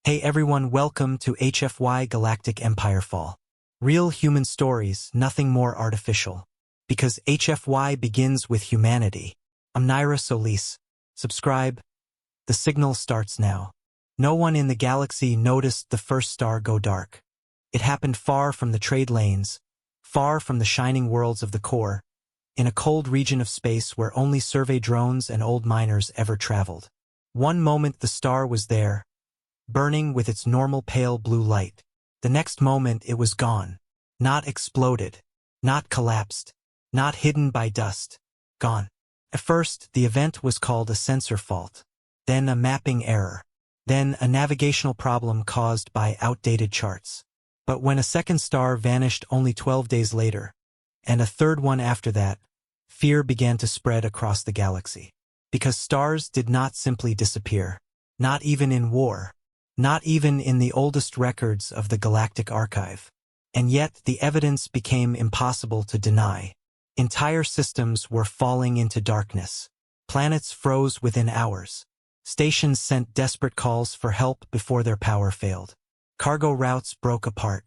Hey everyone, welcome to HFY Galactic Empire Fall. Real human stories, nothing more artificial. Because HFY begins with humanity. I'm Naira Solis. Subscribe. The signal starts now. No one in the galaxy noticed the first star go dark. It happened far from the trade lanes, far from the shining worlds of the core, in a cold region of space where only survey drones and old miners ever traveled. One moment the star was there, burning with its normal pale blue light. The next moment it was gone. Not exploded. Not collapsed. Not hidden by dust. Gone. At first, the event was called a sensor fault. Then a mapping error. Then a navigational problem caused by outdated charts. But when a second star vanished only 12 days later, and a third one after that, fear began to spread across the galaxy. Because stars did not simply disappear. Not even in war. Not even in the oldest records of the Galactic Archive. And yet the evidence became impossible to deny. Entire systems were falling into darkness. Planets froze within hours. Stations sent desperate calls for help before their power failed. Cargo routes broke apart.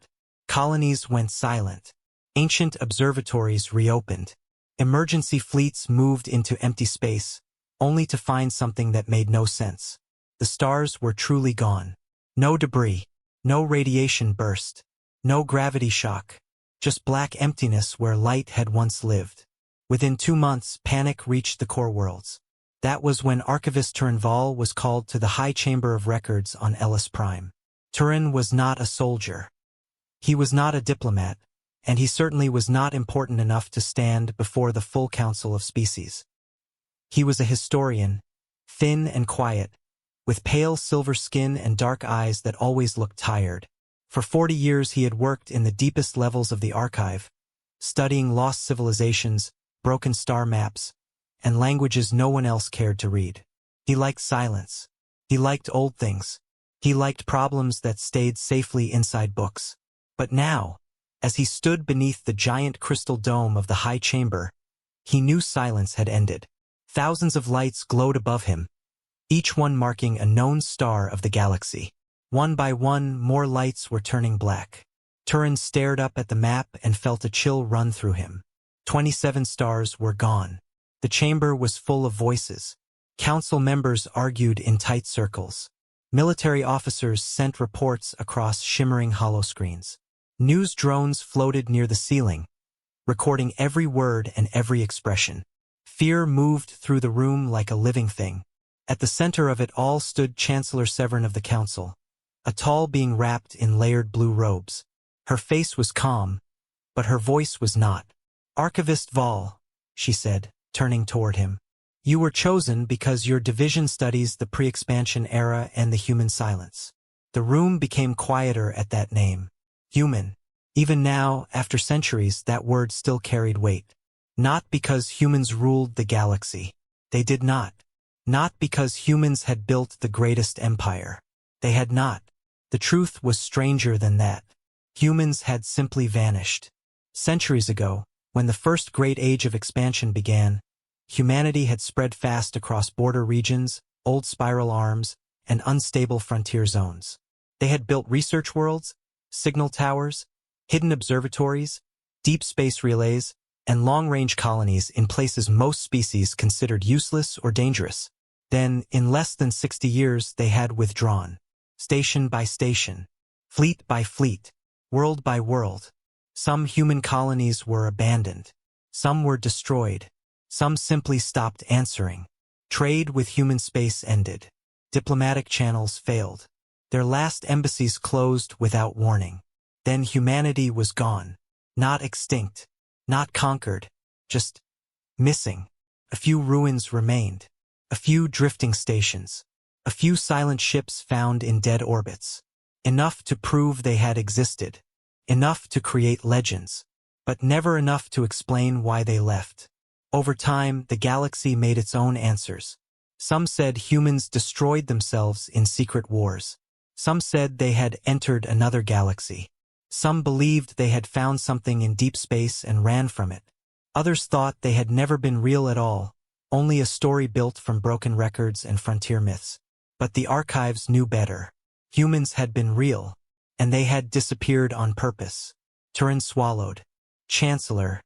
Colonies went silent. Ancient observatories reopened. Emergency fleets moved into empty space, only to find something that made no sense. The stars were truly gone. No debris, no radiation burst, no gravity shock, just black emptiness where light had once lived. Within 2 months, panic reached the core worlds. That was when Archivist Turin Val was called to the High Chamber of Records on Ellis Prime. Turin was not a soldier. He was not a diplomat, and he certainly was not important enough to stand before the full Council of Species. He was a historian, thin and quiet, with pale silver skin and dark eyes that always looked tired. For 40 years he had worked in the deepest levels of the archive, studying lost civilizations, broken star maps, and languages no one else cared to read. He liked silence. He liked old things. He liked problems that stayed safely inside books. But now, as he stood beneath the giant crystal dome of the High Chamber, he knew silence had ended. Thousands of lights glowed above him, each one marking a known star of the galaxy. One by one, more lights were turning black. Turin stared up at the map and felt a chill run through him. 27 stars were gone. The chamber was full of voices. Council members argued in tight circles. Military officers sent reports across shimmering holoscreens. News drones floated near the ceiling, recording every word and every expression. Fear moved through the room like a living thing. At the center of it all stood Chancellor Severin of the Council, a tall being wrapped in layered blue robes. Her face was calm, but her voice was not. "Archivist Val," she said, turning toward him. "You were chosen because your division studies the pre-expansion era and the human silence." The room became quieter at that name. Human. Even now, after centuries, that word still carried weight. Not because humans ruled the galaxy. They did not. Not because humans had built the greatest empire. They had not. The truth was stranger than that. Humans had simply vanished. Centuries ago, when the first great age of expansion began, humanity had spread fast across border regions, old spiral arms, and unstable frontier zones. They had built research worlds, signal towers, hidden observatories, deep space relays, and long-range colonies in places most species considered useless or dangerous. Then, in less than 60 years, they had withdrawn. Station by station. Fleet by fleet. World by world. Some human colonies were abandoned. Some were destroyed. Some simply stopped answering. Trade with human space ended. Diplomatic channels failed. Their last embassies closed without warning. Then humanity was gone. Not extinct. Not conquered. Just missing. A few ruins remained. A few drifting stations. A few silent ships found in dead orbits. Enough to prove they had existed. Enough to create legends. But never enough to explain why they left. Over time, the galaxy made its own answers. Some said humans destroyed themselves in secret wars. Some said they had entered another galaxy. Some believed they had found something in deep space and ran from it. Others thought they had never been real at all, only a story built from broken records and frontier myths. But the archives knew better. Humans had been real, and they had disappeared on purpose. Turin swallowed. Chancellor,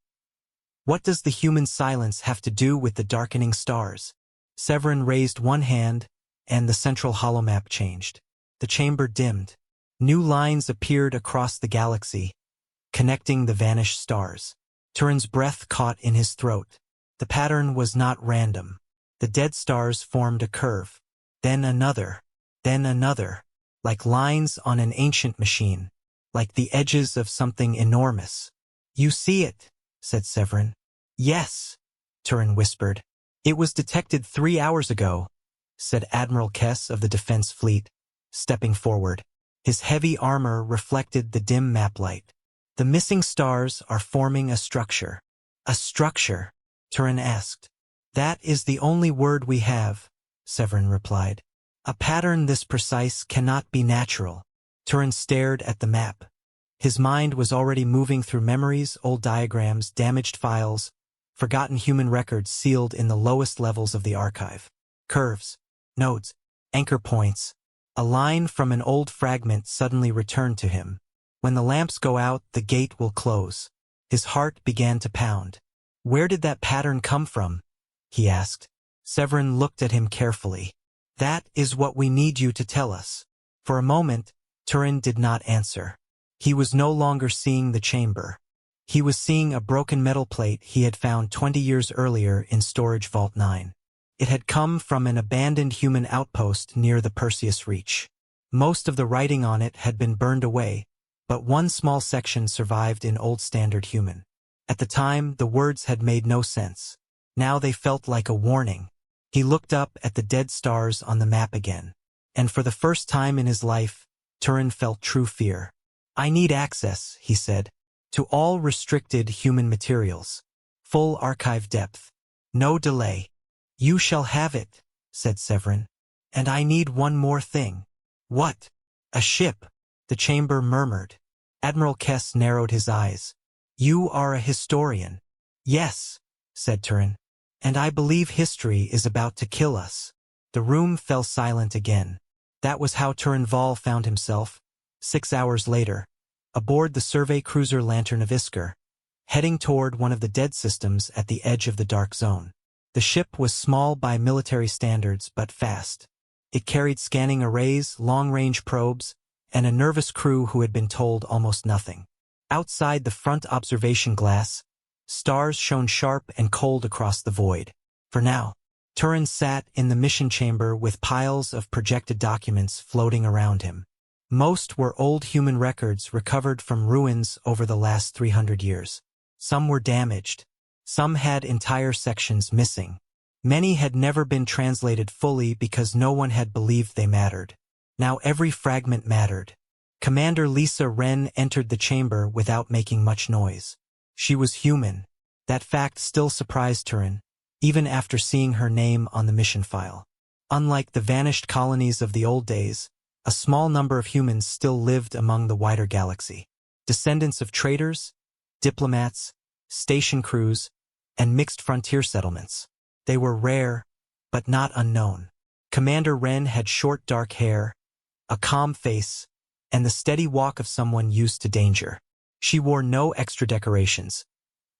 what does the human silence have to do with the darkening stars? Severin raised one hand, and the central holomap changed. The chamber dimmed. New lines appeared across the galaxy, connecting the vanished stars. Turin's breath caught in his throat. The pattern was not random. The dead stars formed a curve, then another, like lines on an ancient machine, like the edges of something enormous. You see it, said Severin. Yes, Turin whispered. It was detected 3 hours ago, said Admiral Kess of the Defense Fleet, stepping forward. His heavy armor reflected the dim map light. The missing stars are forming a structure. A structure? Turin asked. That is the only word we have, Severin replied. A pattern this precise cannot be natural. Turin stared at the map. His mind was already moving through memories, old diagrams, damaged files, forgotten human records sealed in the lowest levels of the archive. Curves, nodes, anchor points. A line from an old fragment suddenly returned to him. When the lamps go out, the gate will close. His heart began to pound. Where did that pattern come from? He asked. Severin looked at him carefully. That is what we need you to tell us. For a moment, Turin did not answer. He was no longer seeing the chamber. He was seeing a broken metal plate he had found 20 years earlier in Storage Vault 9. It had come from an abandoned human outpost near the Perseus Reach. Most of the writing on it had been burned away, but one small section survived in Old Standard Human. At the time, the words had made no sense. Now they felt like a warning. He looked up at the dead stars on the map again. And for the first time in his life, Turin felt true fear. I need access, he said, to all restricted human materials. Full archive depth. No delay. You shall have it, said Severin. And I need one more thing. What? A ship, the chamber murmured. Admiral Kess narrowed his eyes. You are a historian. Yes, said Turin. And I believe history is about to kill us. The room fell silent again. That was how Turin Vall found himself, 6 hours later, aboard the survey cruiser Lantern of Isker, heading toward one of the dead systems at the edge of the dark zone. The ship was small by military standards but fast. It carried scanning arrays, long-range probes, and a nervous crew who had been told almost nothing. Outside the front observation glass, stars shone sharp and cold across the void. For now, Turin sat in the mission chamber with piles of projected documents floating around him. Most were old human records recovered from ruins over the last 300 years. Some were damaged. Some had entire sections missing. Many had never been translated fully because no one had believed they mattered. Now every fragment mattered. Commander Lisa Wren entered the chamber without making much noise. She was human. That fact still surprised Turin, even after seeing her name on the mission file. Unlike the vanished colonies of the old days, a small number of humans still lived among the wider galaxy. Descendants of traders, diplomats, station crews, and mixed frontier settlements. They were rare, but not unknown. Commander Wren had short dark hair, a calm face, and the steady walk of someone used to danger. She wore no extra decorations,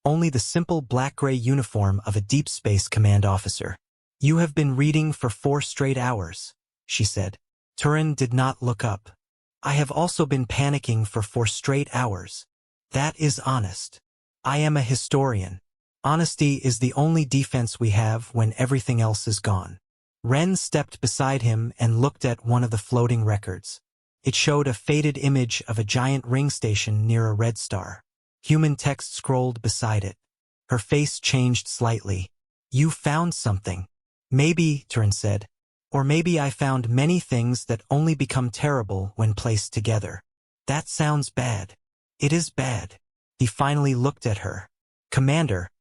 only the simple black-gray uniform of a Deep Space Command officer. You have been reading for 4 straight hours, she said. Turin did not look up. I have also been panicking for 4 straight hours. That is honest. I am a historian. Honesty is the only defense we have when everything else is gone. Wren stepped beside him and looked at one of the floating records. It showed a faded image of a giant ring station near a red star. Human text scrolled beside it. Her face changed slightly. You found something. Maybe, Turin said. Or maybe I found many things that only become terrible when placed together. That sounds bad. It is bad. He finally looked at her. Commander,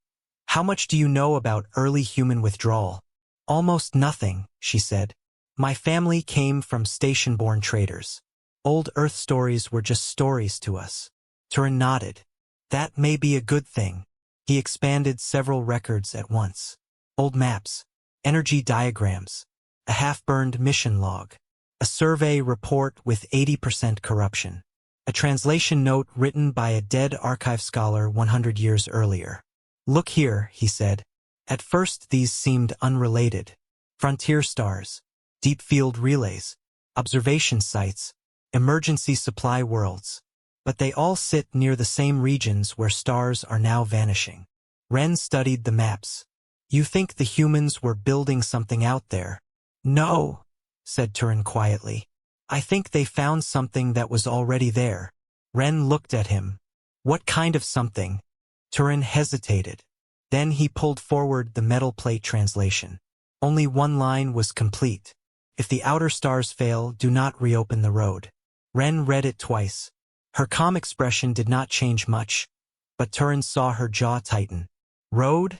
how much do you know about early human withdrawal? Almost nothing, she said. My family came from station-born traders. Old Earth stories were just stories to us. Turin nodded. That may be a good thing. He expanded several records at once. Old maps, energy diagrams, a half-burned mission log. A survey report with 80% corruption. A translation note written by a dead archive scholar 100 years earlier. Look here, he said. At first these seemed unrelated. Frontier stars, deep field relays, observation sites, emergency supply worlds. But they all sit near the same regions where stars are now vanishing. Ren studied the maps. You think the humans were building something out there? No, said Turin quietly. I think they found something that was already there. Ren looked at him. What kind of something? Turin hesitated. Then he pulled forward the metal plate translation. Only one line was complete. If the outer stars fail, do not reopen the road. Ren read it twice. Her calm expression did not change much, but Turin saw her jaw tighten. Road?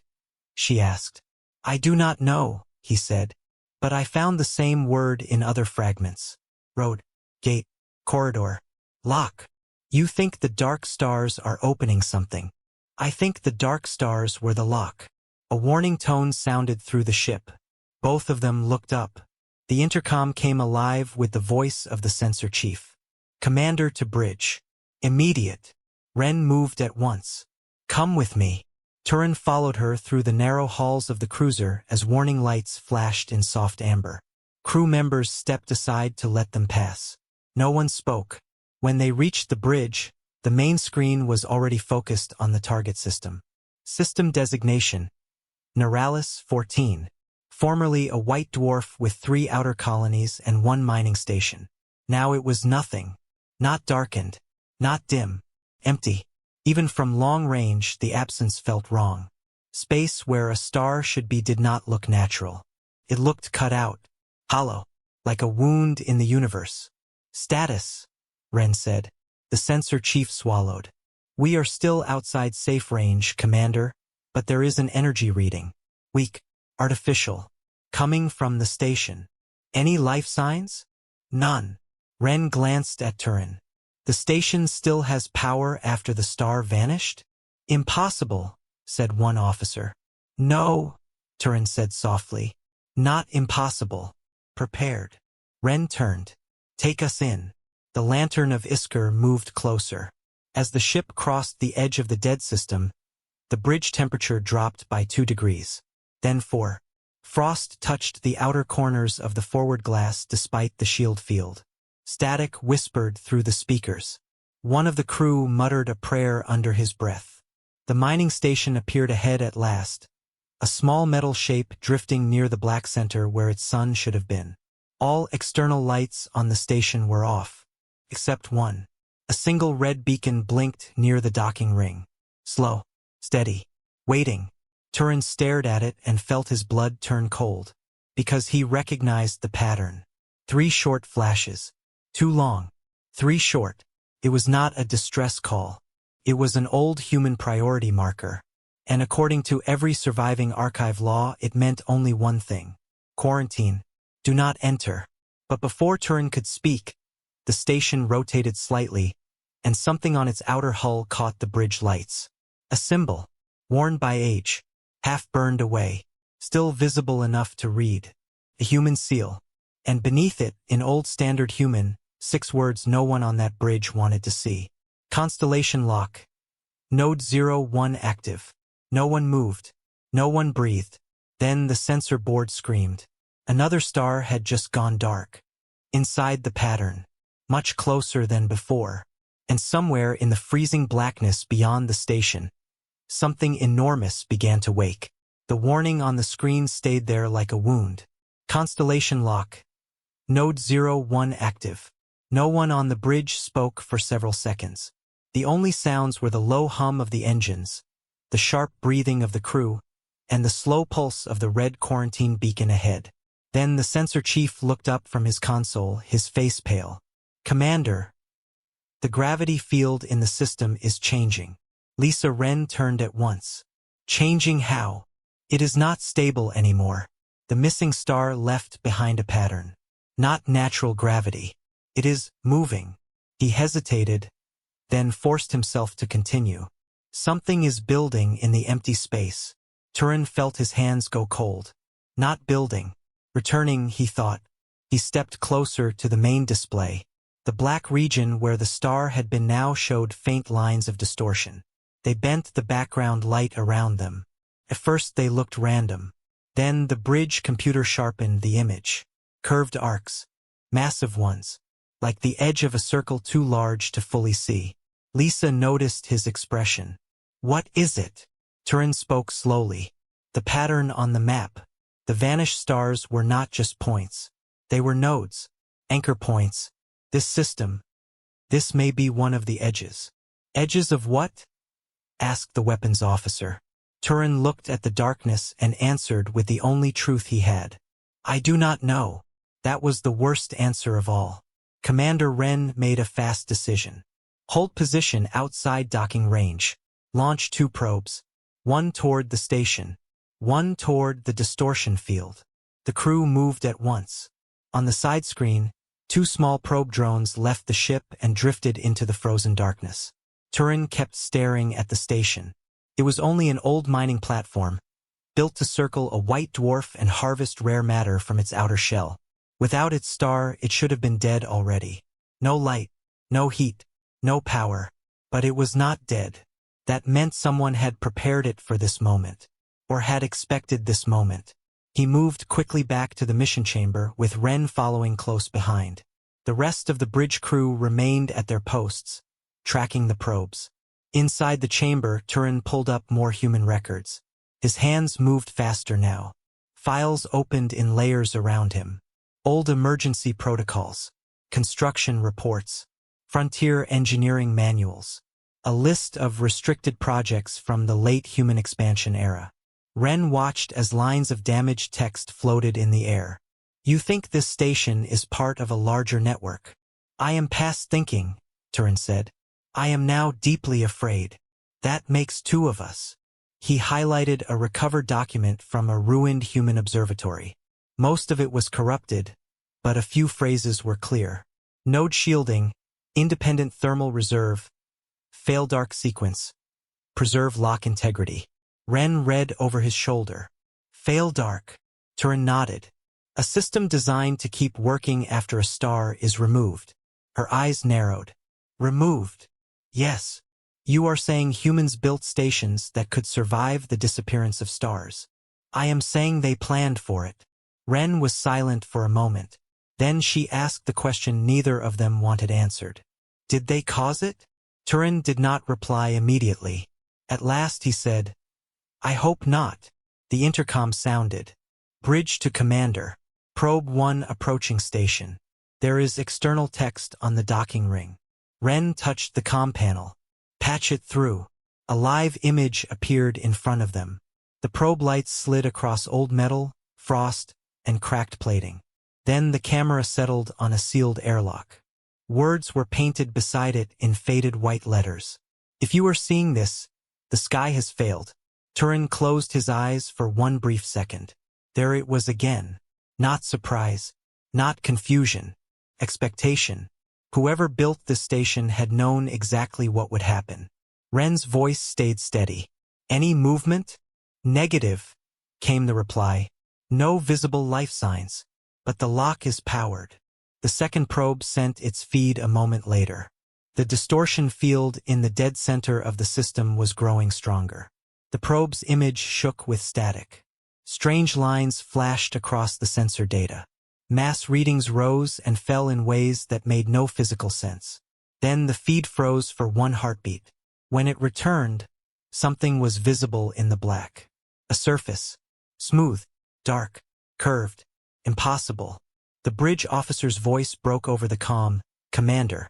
She asked. I do not know, he said, but I found the same word in other fragments. Road, gate, corridor, lock. You think the dark stars are opening something. I think the dark stars were the lock. A warning tone sounded through the ship. Both of them looked up. The intercom came alive with the voice of the sensor chief. Commander to bridge. Immediate. Ren moved at once. Come with me. Turin followed her through the narrow halls of the cruiser as warning lights flashed in soft amber. Crew members stepped aside to let them pass. No one spoke. When they reached the bridge, the main screen was already focused on the target system. System designation. Neuralis 14. Formerly a white dwarf with 3 outer colonies and 1 mining station. Now it was nothing. Not darkened. Not dim. Empty. Even from long range, the absence felt wrong. Space where a star should be did not look natural. It looked cut out. Hollow. Like a wound in the universe. Status, Ren said. The sensor chief swallowed. We are still outside safe range, Commander, but there is an energy reading. Weak. Artificial. Coming from the station. Any life signs? None. Ren glanced at Turin. The station still has power after the star vanished? Impossible, said one officer. No, Turin said softly. Not impossible. Prepared. Ren turned. Take us in. The lantern of Isker moved closer. As the ship crossed the edge of the dead system, the bridge temperature dropped by 2 degrees. Then 4. Frost touched the outer corners of the forward glass despite the shield field. Static whispered through the speakers. One of the crew muttered a prayer under his breath. The mining station appeared ahead at last, a small metal shape drifting near the black center where its sun should have been. All external lights on the station were off, except one. A single red beacon blinked near the docking ring. Slow, steady, waiting. Turin stared at it and felt his blood turn cold, because he recognized the pattern. 3 short flashes. 2 long. 3 short. It was not a distress call. It was an old human priority marker. And according to every surviving archive law, it meant only one thing. Quarantine. Do not enter. But before Turin could speak, the station rotated slightly, and something on its outer hull caught the bridge lights. A symbol, worn by age, half burned away, still visible enough to read. A human seal. And beneath it, in Old Standard Human, 6 words no one on that bridge wanted to see. Constellation lock. Node 01 active. No one moved. No one breathed. Then the sensor board screamed. Another star had just gone dark. Inside the pattern. Much closer than before. And somewhere in the freezing blackness beyond the station, something enormous began to wake. The warning on the screen stayed there like a wound. Constellation lock. Node 01 active. No one on the bridge spoke for several seconds. The only sounds were the low hum of the engines, the sharp breathing of the crew, and the slow pulse of the red quarantine beacon ahead. Then the sensor chief looked up from his console, his face pale. Commander, the gravity field in the system is changing. Lisa Wren turned at once. Changing how? It is not stable anymore. The missing star left behind a pattern. Not natural gravity. It is moving. He hesitated, then forced himself to continue. Something is building in the empty space. Turin felt his hands go cold. Not building. Returning, he thought. He stepped closer to the main display. The black region where the star had been now showed faint lines of distortion. They bent the background light around them. At first they looked random. Then the bridge computer sharpened the image. Curved arcs. Massive ones. Like the edge of a circle too large to fully see. Lisa noticed his expression. "What is it?" Turin spoke slowly. "The pattern on the map. The vanished stars were not just points. They were nodes. Anchor points. This system. This may be one of the edges." "Edges of what?" asked the weapons officer. Turin looked at the darkness and answered with the only truth he had. "I do not know." That was the worst answer of all. Commander Wren made a fast decision. "Hold position outside docking range. Launch 2 probes. One toward the station. One toward the distortion field." The crew moved at once. On the side screen, 2 small probe drones left the ship and drifted into the frozen darkness. Turin kept staring at the station. It was only an old mining platform, built to circle a white dwarf and harvest rare matter from its outer shell. Without its star, it should have been dead already. No light, no heat, no power. But it was not dead. That meant someone had prepared it for this moment, or had expected this moment. He moved quickly back to the mission chamber, with Wren following close behind. The rest of the bridge crew remained at their posts, tracking the probes. Inside the chamber, Turin pulled up more human records. His hands moved faster now. Files opened in layers around him. Old emergency protocols, construction reports, frontier engineering manuals, a list of restricted projects from the late human expansion era. Wren watched as lines of damaged text floated in the air. "You think this station is part of a larger network?" "I am past thinking," Turin said. "I am now deeply afraid. That makes 2 of us." He highlighted a recovered document from a ruined human observatory. Most of it was corrupted, but a few phrases were clear. "Node shielding, independent thermal reserve, fail dark sequence, preserve lock integrity." Wren read over his shoulder. "Fail dark." Turin nodded. "A system designed to keep working after a star is removed." Her eyes narrowed. "Removed?" "Yes. You are saying humans built stations that could survive the disappearance of stars." "I am saying they planned for it." Wren was silent for a moment. Then she asked the question neither of them wanted answered. "Did they cause it?" Turin did not reply immediately. At last he said, "I hope not." The intercom sounded. "Bridge to Commander. Probe 1 approaching station. There is external text on the docking ring." Wren touched the comm panel. "Patch it through." A live image appeared in front of them. The probe lights slid across old metal, frost, and cracked plating. Then the camera settled on a sealed airlock. Words were painted beside it in faded white letters. "If you are seeing this, the sky has failed." Turin closed his eyes for one brief second. There it was again. Not surprise, not confusion, expectation. Whoever built this station had known exactly what would happen. Wren's voice stayed steady. "Any movement?" "Negative," came the reply. "No visible life signs. But the lock is powered." The second probe sent its feed a moment later. The distortion field in the dead center of the system was growing stronger. The probe's image shook with static. Strange lines flashed across the sensor data. Mass readings rose and fell in ways that made no physical sense. Then the feed froze for one heartbeat. When it returned, something was visible in the black. A surface. Smooth, dark, curved, impossible. The bridge officer's voice broke over the comm. "Commander,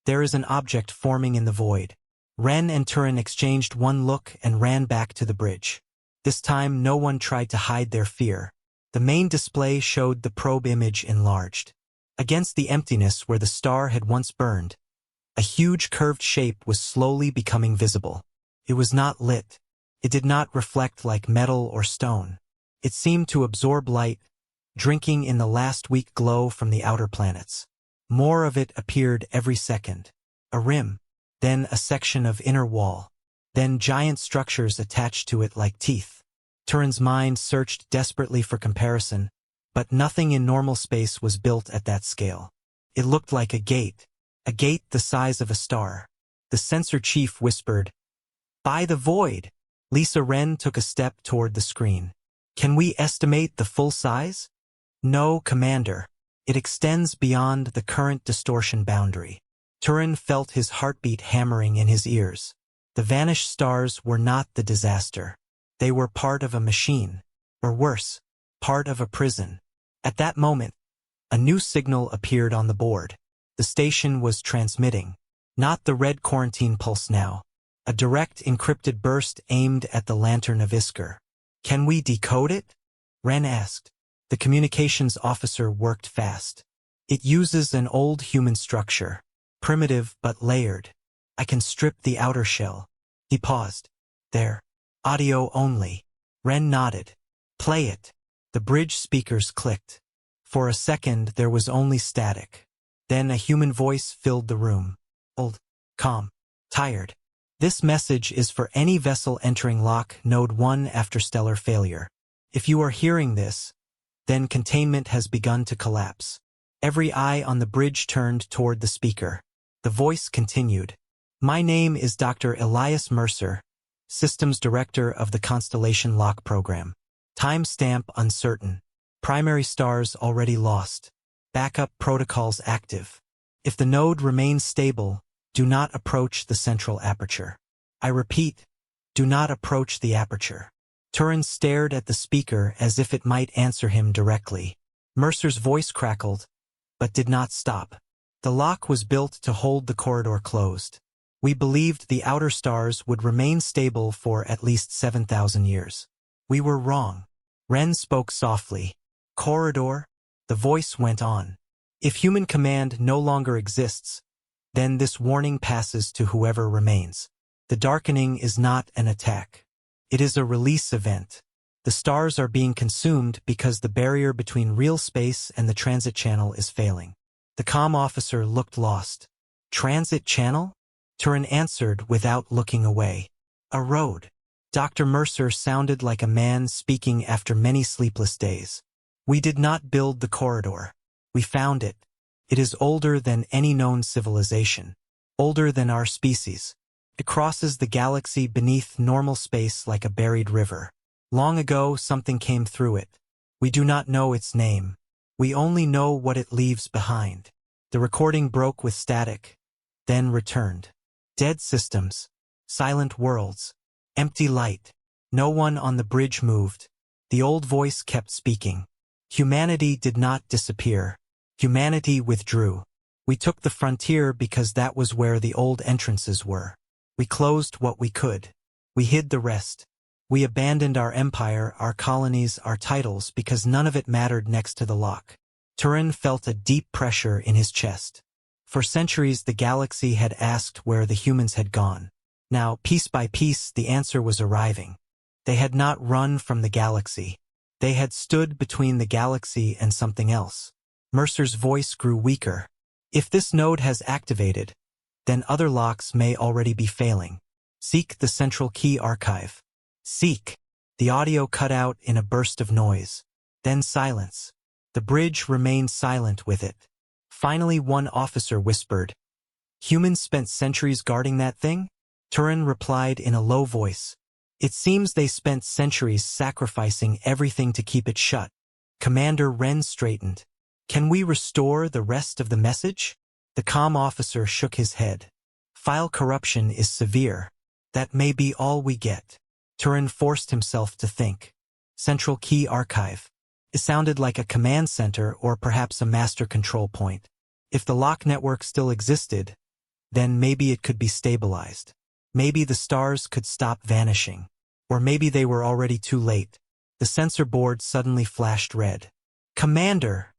there is an object forming in the void." Wren and Turin exchanged one look and ran back to the bridge. This time no one tried to hide their fear. The main display showed the probe image enlarged. Against the emptiness where the star had once burned, a huge curved shape was slowly becoming visible. It was not lit. It did not reflect like metal or stone. It seemed to absorb light, drinking in the last weak glow from the outer planets. More of it appeared every second. A rim, then a section of inner wall, then giant structures attached to it like teeth. Turin's mind searched desperately for comparison, But nothing in normal space was built at that scale. It looked like a gate the size of a star. The sensor chief whispered, "By the void!" Lisa Wren took a step toward the screen. "Can we estimate the full size?" "No, Commander. It extends beyond the current distortion boundary." Turin felt his heartbeat hammering in his ears. The vanished stars were not the disaster. They were part of a machine. Or worse, part of a prison. At that moment, a new signal appeared on the board. The station was transmitting. Not the red quarantine pulse now. A direct encrypted burst aimed at the lantern of Isker. "Can we decode it?" Wren asked. The communications officer worked fast. "It uses an old human structure. Primitive but layered. I can strip the outer shell." He paused. "There. Audio only." Wren nodded. "Play it." The bridge speakers clicked. For a second there was only static. Then a human voice filled the room. Old, calm, tired. "This message is for any vessel entering Lock Node 1 after stellar failure. If you are hearing this, then containment has begun to collapse." Every eye on the bridge turned toward the speaker. The voice continued. "My name is Dr. Elias Mercer, Systems Director of the Constellation Lock Program. Timestamp uncertain. Primary stars already lost. Backup protocols active. If the node remains stable, do not approach the central aperture. I repeat, do not approach the aperture." Turin stared at the speaker as if it might answer him directly. Mercer's voice crackled, but did not stop. "The lock was built to hold the corridor closed. We believed the outer stars would remain stable for at least 7,000 years. We were wrong." Wren spoke softly. "Corridor?" The voice went on. "If human command no longer exists, then this warning passes to whoever remains. The darkening is not an attack. It is a release event. The stars are being consumed because the barrier between real space and the transit channel is failing." The comm officer looked lost. "Transit channel?" Turin answered without looking away. "A road." Dr. Mercer sounded like a man speaking after many sleepless days. "We did not build the corridor. We found it. It is older than any known civilization. Older than our species. It crosses the galaxy beneath normal space like a buried river. Long ago, something came through it. We do not know its name. We only know what it leaves behind." The recording broke with static, then returned. Dead systems. Silent worlds. Empty light. No one on the bridge moved. The old voice kept speaking. "Humanity did not disappear. Humanity withdrew. We took the frontier because that was where the old entrances were. We closed what we could. We hid the rest. We abandoned our empire, our colonies, our titles because none of it mattered next to the lock." Turin felt a deep pressure in his chest. For centuries the galaxy had asked where the humans had gone. Now, piece by piece, the answer was arriving. They had not run from the galaxy. They had stood between the galaxy and something else. Mercer's voice grew weaker. "If this node has activated, then other locks may already be failing. Seek the central key archive." "Seek." The audio cut out in a burst of noise. Then silence. The bridge remained silent with it. Finally one officer whispered, "Humans spent centuries guarding that thing?" Turin replied in a low voice, "It seems they spent centuries sacrificing everything to keep it shut." Commander Wren straightened. "Can we restore the rest of the message?" The comm officer shook his head. "File corruption is severe. That may be all we get." Turin forced himself to think. Central key archive. It sounded like a command center or perhaps a master control point. If the lock network still existed, then maybe it could be stabilized. Maybe the stars could stop vanishing. Or maybe they were already too late. The sensor board suddenly flashed red. "Commander!"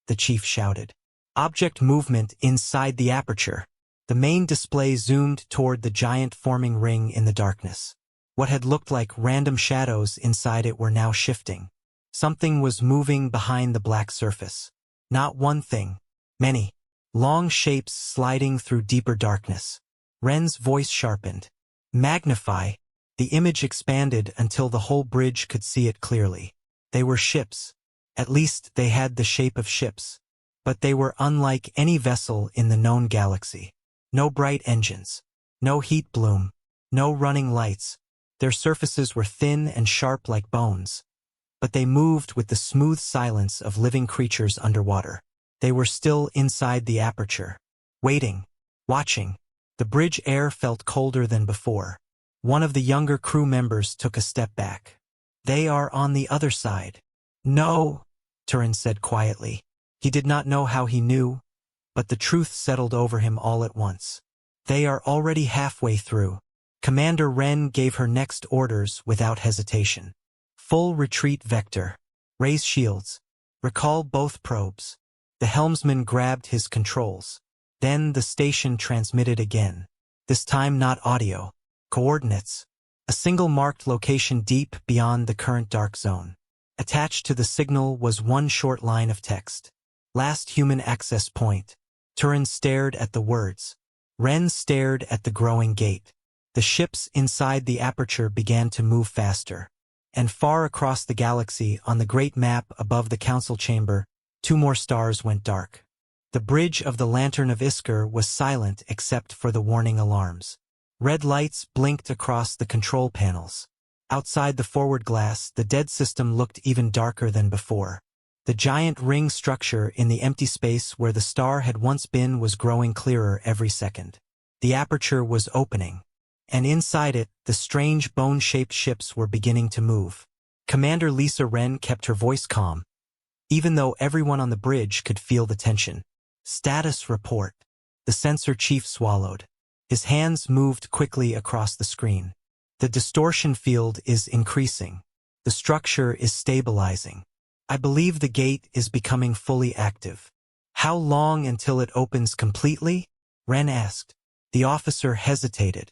the chief shouted. "Object movement inside the aperture." The main display zoomed toward the giant forming ring in the darkness. What had looked like random shadows inside it were now shifting. Something was moving behind the black surface. Not one thing. Many. Long shapes sliding through deeper darkness. Wren's voice sharpened. "Magnify." The image expanded until the whole bridge could see it clearly. They were ships. At least they had the shape of ships. But they were unlike any vessel in the known galaxy. No bright engines. No heat bloom. No running lights. Their surfaces were thin and sharp like bones. But they moved with the smooth silence of living creatures underwater. They were still inside the aperture. Waiting. Watching. The bridge air felt colder than before. One of the younger crew members took a step back. They are on the other side. No, Turin said quietly. He did not know how he knew, but the truth settled over him all at once. They are already halfway through. Commander Wren gave her next orders without hesitation. Full retreat vector. Raise shields. Recall both probes. The helmsman grabbed his controls. Then the station transmitted again. This time not audio. Coordinates. A single marked location deep beyond the current dark zone. Attached to the signal was one short line of text. Last human access point. Turin stared at the words. Wren stared at the growing gate. The ships inside the aperture began to move faster. And far across the galaxy, on the great map above the council chamber, 2 more stars went dark. The bridge of the Lantern of Iskar was silent except for the warning alarms. Red lights blinked across the control panels. Outside the forward glass, the dead system looked even darker than before. The giant ring structure in the empty space where the star had once been was growing clearer every second. The aperture was opening. And inside it, the strange bone-shaped ships were beginning to move. Commander Lisa Wren kept her voice calm, even though everyone on the bridge could feel the tension. Status report. The sensor chief swallowed. His hands moved quickly across the screen. The distortion field is increasing. The structure is stabilizing. I believe the gate is becoming fully active. How long until it opens completely? Wren asked. The officer hesitated.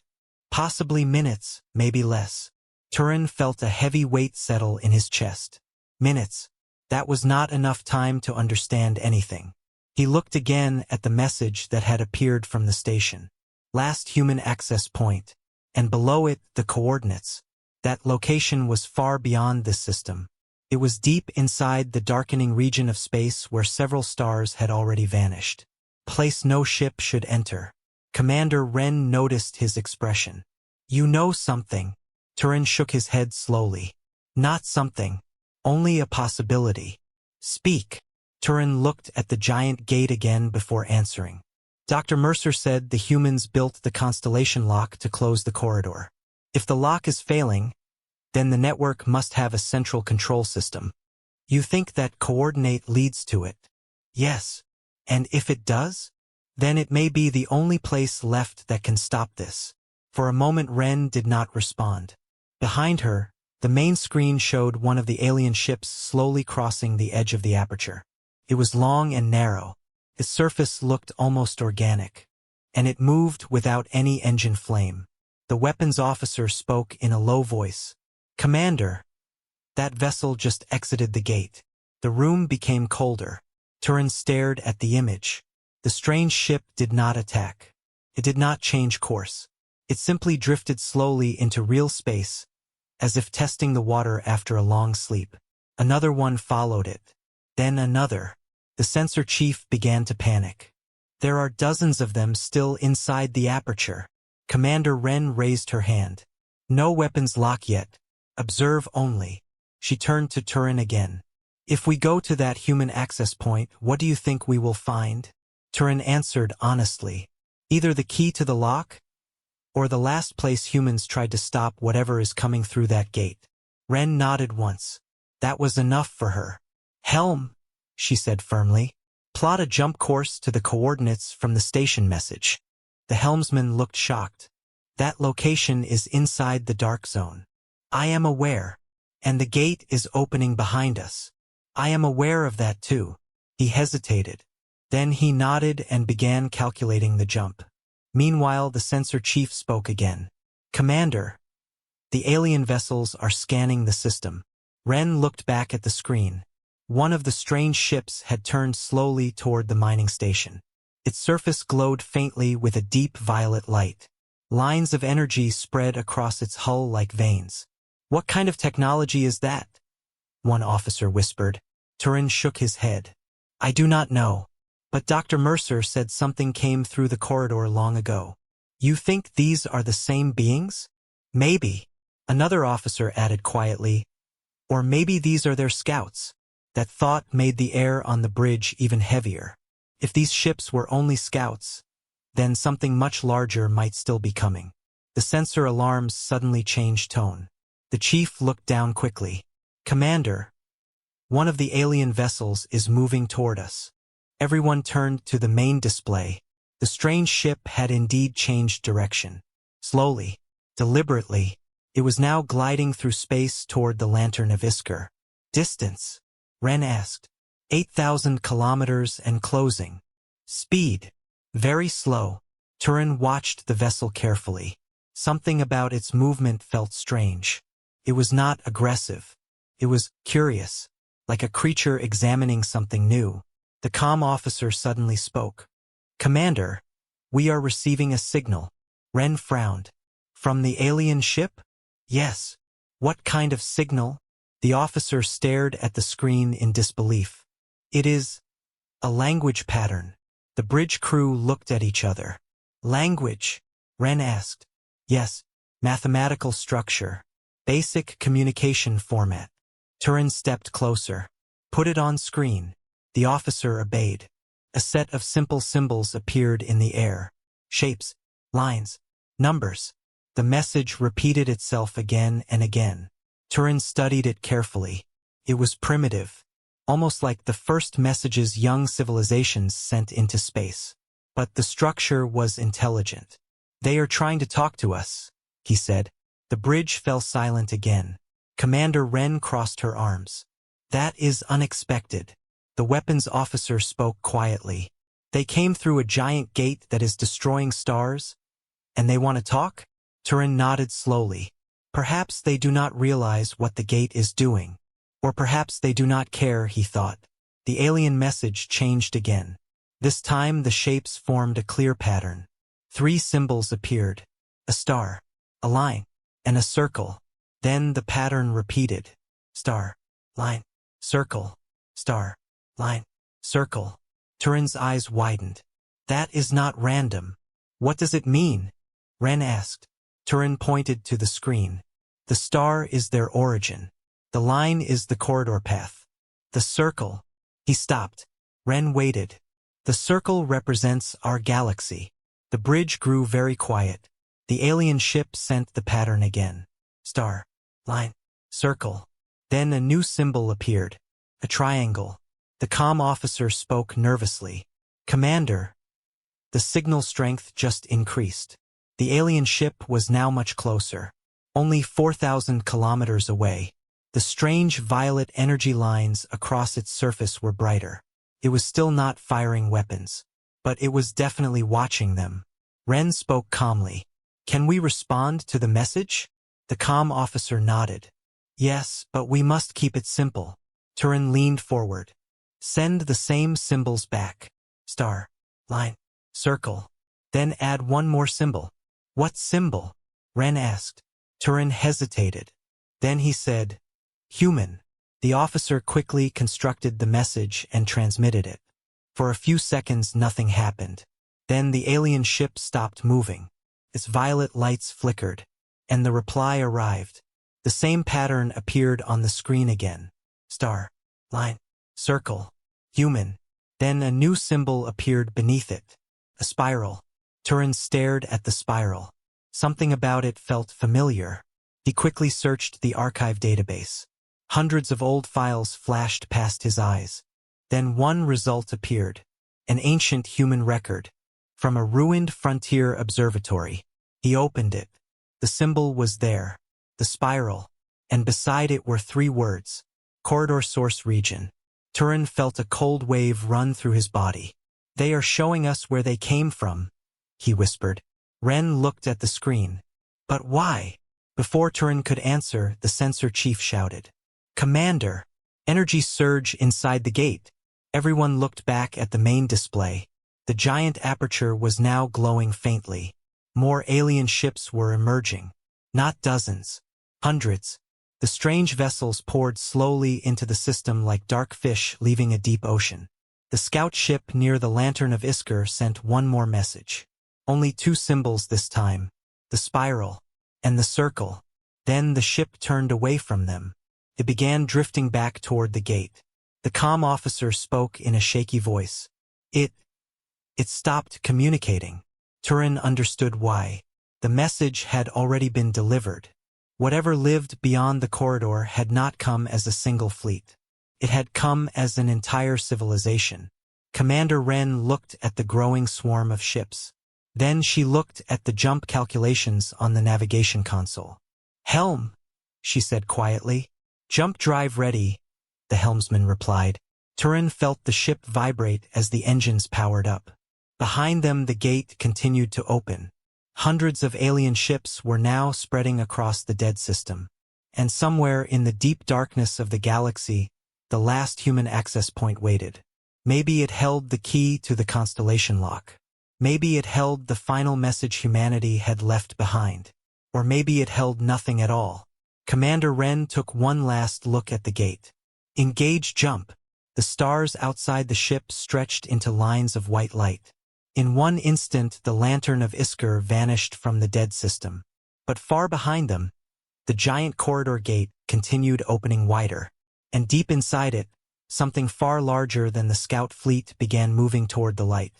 Possibly minutes, maybe less. Turin felt a heavy weight settle in his chest. Minutes. That was not enough time to understand anything. He looked again at the message that had appeared from the station. Last human access point. And below it, the coordinates. That location was far beyond this system. It was deep inside the darkening region of space where several stars had already vanished. Place no ship should enter. Commander Wren noticed his expression. You know something. Turin shook his head slowly. Not something. Only a possibility. Speak. Turin looked at the giant gate again before answering. Dr. Mercer said the humans built the constellation lock to close the corridor. If the lock is failing, then the network must have a central control system. You think that coordinate leads to it? Yes. And if it does? Then it may be the only place left that can stop this. For a moment Wren did not respond. Behind her, the main screen showed one of the alien ships slowly crossing the edge of the aperture. It was long and narrow. Its surface looked almost organic. And it moved without any engine flame. The weapons officer spoke in a low voice. Commander, that vessel just exited the gate. The room became colder. Turin stared at the image. The strange ship did not attack. It did not change course. It simply drifted slowly into real space, as if testing the water after a long sleep. Another one followed it. Then another. The sensor chief began to panic. There are dozens of them still inside the aperture. Commander Wren raised her hand. No weapons lock yet. Observe only. She turned to Turin again. If we go to that human access point, what do you think we will find? Turin answered honestly. Either the key to the lock, or the last place humans tried to stop whatever is coming through that gate. Wren nodded once. That was enough for her. Helm, she said firmly. Plot a jump course to the coordinates from the station message. The helmsman looked shocked. That location is inside the dark zone. I am aware. And the gate is opening behind us. I am aware of that too. He hesitated. Then he nodded and began calculating the jump. Meanwhile, the sensor chief spoke again. Commander, the alien vessels are scanning the system. Wren looked back at the screen. One of the strange ships had turned slowly toward the mining station. Its surface glowed faintly with a deep violet light. Lines of energy spread across its hull like veins. What kind of technology is that? One officer whispered. Turin shook his head. I do not know. But Dr. Mercer said something came through the corridor long ago. You think these are the same beings? Maybe. Another officer added quietly. Or maybe these are their scouts. That thought made the air on the bridge even heavier. If these ships were only scouts, then something much larger might still be coming. The sensor alarms suddenly changed tone. The chief looked down quickly. Commander, one of the alien vessels is moving toward us. Everyone turned to the main display. The strange ship had indeed changed direction. Slowly, deliberately, it was now gliding through space toward the Lantern of Iskar. Distance? Ren asked. 8,000 kilometers and closing. Speed? Very slow. Turin watched the vessel carefully. Something about its movement felt strange. It was not aggressive. It was curious, like a creature examining something new. The comm officer suddenly spoke. Commander, we are receiving a signal. Ren frowned. From the alien ship? Yes. What kind of signal? The officer stared at the screen in disbelief. It is a language pattern. The bridge crew looked at each other. Language? Ren asked. Yes. Mathematical structure. Basic communication format. Turin stepped closer. Put it on screen. The officer obeyed. A set of simple symbols appeared in the air. Shapes, lines, numbers. The message repeated itself again and again. Turin studied it carefully. It was primitive, almost like the first messages young civilizations sent into space. But the structure was intelligent. They are trying to talk to us, he said. The bridge fell silent again. Commander Ren crossed her arms. That is unexpected. The weapons officer spoke quietly. They came through a giant gate that is destroying stars? And they want to talk? Turin nodded slowly. Perhaps they do not realize what the gate is doing. Or perhaps they do not care, he thought. The alien message changed again. This time the shapes formed a clear pattern. 3 symbols appeared. A star, a line, and a circle. Then the pattern repeated. Star, line, circle, star, line, circle. Turin's eyes widened. That is not random. What does it mean? Ren asked. Turin pointed to the screen. The star is their origin. The line is the corridor path. The circle. He stopped. Ren waited. The circle represents our galaxy. The bridge grew very quiet. The alien ship sent the pattern again. Star, line, circle. Then a new symbol appeared. A triangle. The comm officer spoke nervously. Commander. The signal strength just increased. The alien ship was now much closer. Only 4,000 kilometers away. The strange violet energy lines across its surface were brighter. It was still not firing weapons. But it was definitely watching them. Ren spoke calmly. Can we respond to the message? The comm officer nodded. Yes, but we must keep it simple. Turin leaned forward. Send the same symbols back. Star, line, circle. Then add one more symbol. What symbol? Ren asked. Turin hesitated. Then he said, human. The officer quickly constructed the message and transmitted it. For a few seconds nothing happened. Then the alien ship stopped moving. Its violet lights flickered. And the reply arrived. The same pattern appeared on the screen again. Star, line, circle, human. Then a new symbol appeared beneath it. A spiral. Turin stared at the spiral. Something about it felt familiar. He quickly searched the archive database. Hundreds of old files flashed past his eyes. Then one result appeared. An ancient human record. From a ruined frontier observatory. He opened it. The symbol was there. The spiral. And beside it were 3 words. Corridor source region. Turin felt a cold wave run through his body. They are showing us where they came from, he whispered. Ren looked at the screen. But why? Before Turin could answer, the sensor chief shouted. Commander! Energy surge inside the gate. Everyone looked back at the main display. The giant aperture was now glowing faintly. More alien ships were emerging. Not dozens. Hundreds. The strange vessels poured slowly into the system like dark fish leaving a deep ocean. The scout ship near the Lantern of Isker sent one more message. Only two symbols this time, the spiral and the circle. Then the ship turned away from them. It began drifting back toward the gate. The comm officer spoke in a shaky voice. It stopped communicating. Turin understood why. The message had already been delivered. Whatever lived beyond the corridor had not come as a single fleet. It had come as an entire civilization. Commander Wren looked at the growing swarm of ships. Then she looked at the jump calculations on the navigation console. "Helm," she said quietly. "Jump drive ready," the helmsman replied. Turin felt the ship vibrate as the engines powered up. Behind them the gate continued to open. Hundreds of alien ships were now spreading across the dead system. And somewhere in the deep darkness of the galaxy, the last human access point waited. Maybe it held the key to the constellation lock. Maybe it held the final message humanity had left behind. Or maybe it held nothing at all. Commander Wren took one last look at the gate. Engage jump. The stars outside the ship stretched into lines of white light. In one instant the Lantern of Isker vanished from the dead system. But far behind them, the giant corridor gate continued opening wider. And deep inside it, something far larger than the scout fleet began moving toward the light.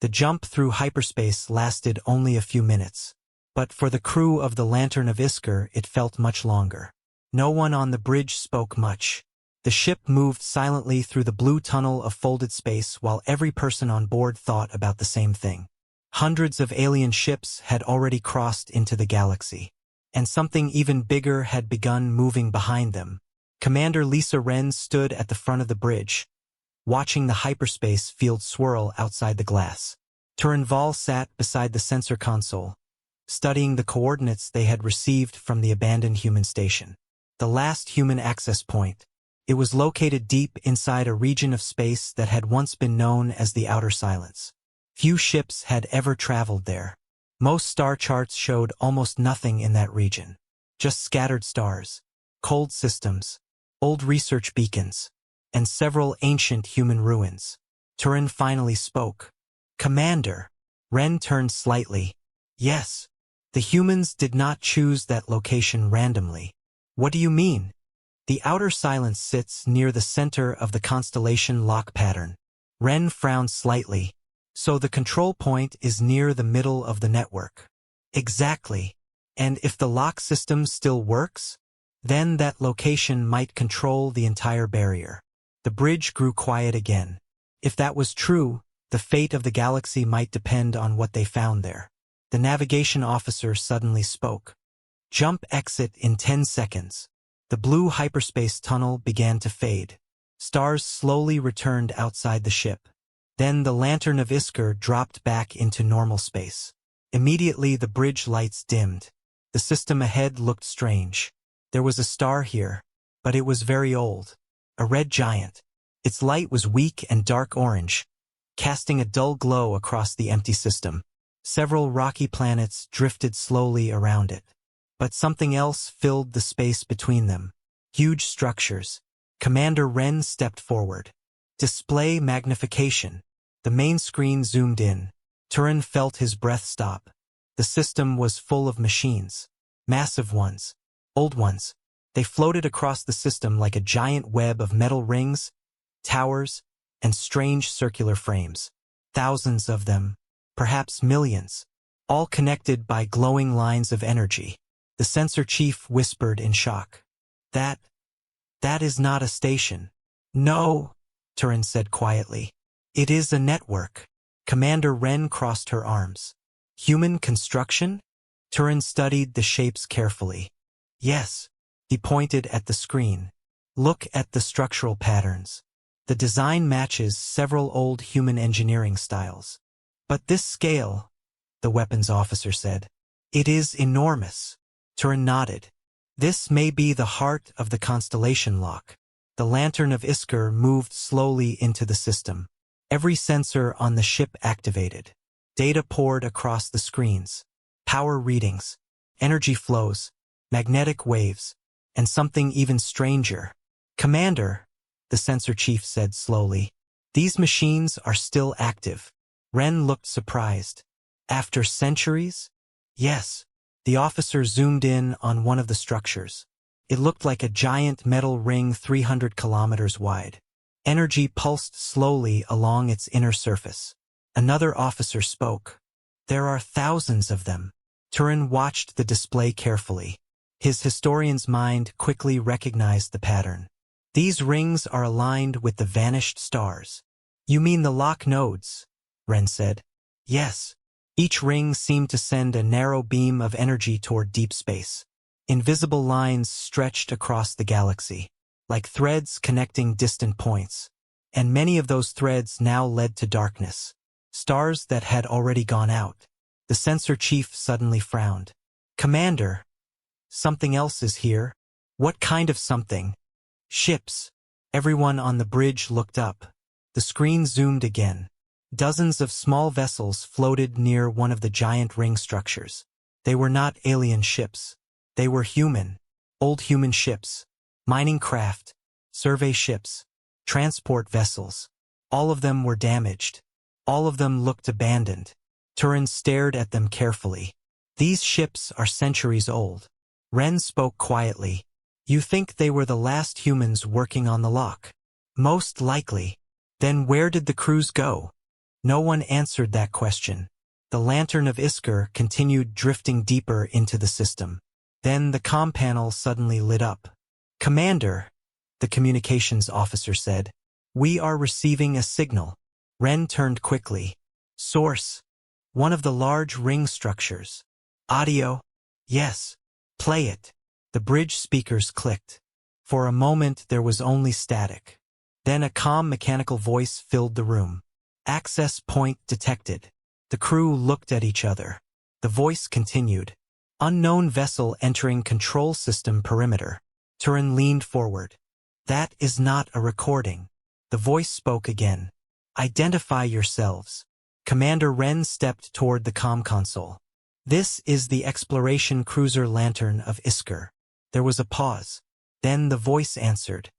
The jump through hyperspace lasted only a few minutes. But for the crew of the Lantern of Isker it felt much longer. No one on the bridge spoke much. The ship moved silently through the blue tunnel of folded space while every person on board thought about the same thing. Hundreds of alien ships had already crossed into the galaxy. And something even bigger had begun moving behind them. Commander Lisa Wren stood at the front of the bridge, watching the hyperspace field swirl outside the glass. Turin Val sat beside the sensor console, studying the coordinates they had received from the abandoned human station. The last human access point. It was located deep inside a region of space that had once been known as the Outer Silence. Few ships had ever traveled there. Most star charts showed almost nothing in that region. Just scattered stars, cold systems, old research beacons, and several ancient human ruins. Turin finally spoke. "Commander." Wren turned slightly. "Yes. The humans did not choose that location randomly." "What do you mean?" "The Outer Silence sits near the center of the constellation lock pattern." Wren frowned slightly. "So the control point is near the middle of the network." "Exactly. And if the lock system still works, then that location might control the entire barrier." The bridge grew quiet again. If that was true, the fate of the galaxy might depend on what they found there. The navigation officer suddenly spoke. "Jump exit in 10 seconds. The blue hyperspace tunnel began to fade. Stars slowly returned outside the ship. Then the Lantern of Isker dropped back into normal space. Immediately the bridge lights dimmed. The system ahead looked strange. There was a star here, but it was very old. A red giant. Its light was weak and dark orange, casting a dull glow across the empty system. Several rocky planets drifted slowly around it. But something else filled the space between them. Huge structures. Commander Wren stepped forward. "Display magnification." The main screen zoomed in. Turin felt his breath stop. The system was full of machines. Massive ones. Old ones. They floated across the system like a giant web of metal rings, towers, and strange circular frames. Thousands of them. Perhaps millions. All connected by glowing lines of energy. The sensor chief whispered in shock. That is not a station." "No," Turin said quietly. "It is a network." Commander Wren crossed her arms. "Human construction?" Turin studied the shapes carefully. "Yes." He pointed at the screen. "Look at the structural patterns. The design matches several old human engineering styles. But this scale," the weapons officer said. "It is enormous." Turin nodded. "This may be the heart of the constellation lock." The Lantern of Isker moved slowly into the system. Every sensor on the ship activated. Data poured across the screens. Power readings, energy flows, magnetic waves, And something even stranger. Commander, the sensor chief said slowly, these machines are still active. Ren looked surprised. After centuries? Yes. The officer zoomed in on one of the structures. It looked like a giant metal ring 300 kilometers wide. Energy pulsed slowly along its inner surface. Another officer spoke. There are thousands of them. Turin watched the display carefully. His historian's mind quickly recognized the pattern. These rings are aligned with the vanished stars. You mean the lock nodes? Ren said. Yes. Each ring seemed to send a narrow beam of energy toward deep space. Invisible lines stretched across the galaxy, like threads connecting distant points. And many of those threads now led to darkness. Stars that had already gone out. The sensor chief suddenly frowned. Commander, something else is here. What kind of something? Ships. Everyone on the bridge looked up. The screen zoomed again. Dozens of small vessels floated near one of the giant ring structures. They were not alien ships. They were human. Old human ships. Mining craft. Survey ships. Transport vessels. All of them were damaged. All of them looked abandoned. Turin stared at them carefully. These ships are centuries old. Ren spoke quietly. You think they were the last humans working on the lock? Most likely. Then where did the crews go? No one answered that question. The lantern of Isker continued drifting deeper into the system. Then the comm panel suddenly lit up. Commander, the communications officer said, we are receiving a signal. Ren turned quickly. Source. One of the large ring structures. Audio? Yes. Play it. The bridge speakers clicked. For a moment there was only static. Then a calm mechanical voice filled the room. Access point detected. The crew looked at each other. The voice continued. Unknown vessel entering control system perimeter. Turin leaned forward. That is not a recording. The voice spoke again. Identify yourselves. Commander Ren stepped toward the comm console. This is the exploration cruiser lantern of Isker. There was a pause. Then the voice answered.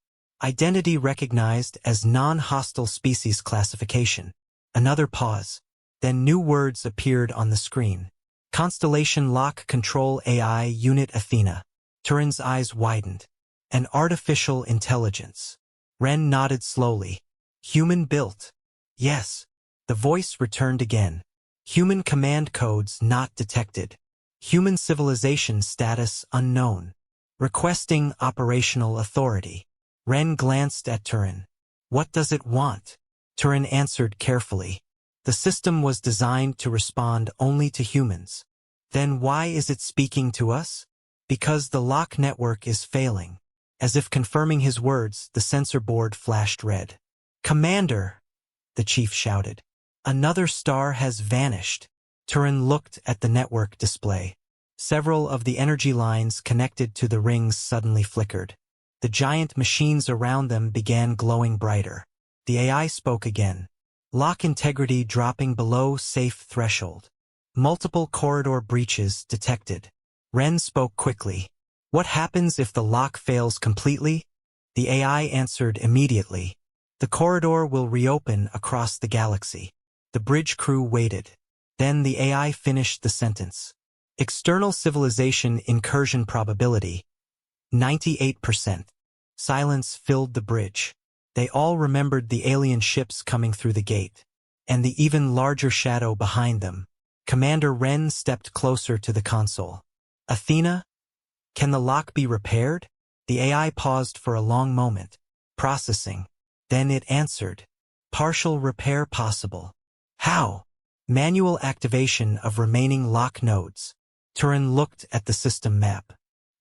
Identity recognized as non-hostile species classification. Another pause. Then new words appeared on the screen. Constellation Lock Control AI Unit Athena. Turin's eyes widened. An artificial intelligence. Ren nodded slowly. Human built. Yes. The voice returned again. Human command codes not detected. Human civilization status unknown. Requesting operational authority. Ren glanced at Turin. What does it want? Turin answered carefully. The system was designed to respond only to humans. Then why is it speaking to us? Because the lock network is failing. As if confirming his words, the sensor board flashed red. Commander, the chief shouted. Another star has vanished. Turin looked at the network display. Several of the energy lines connected to the rings suddenly flickered. The giant machines around them began glowing brighter. The AI spoke again. Lock integrity dropping below safe threshold. Multiple corridor breaches detected. Ren spoke quickly. What happens if the lock fails completely? The AI answered immediately. The corridor will reopen across the galaxy. The bridge crew waited. Then the AI finished the sentence. External civilization incursion probability. 98%. Silence filled the bridge. They all remembered the alien ships coming through the gate. And the even larger shadow behind them. Commander Ren stepped closer to the console. Athena? Can the lock be repaired? The AI paused for a long moment. Processing. Then it answered. Partial repair possible. How? Manual activation of remaining lock nodes. Turin looked at the system map.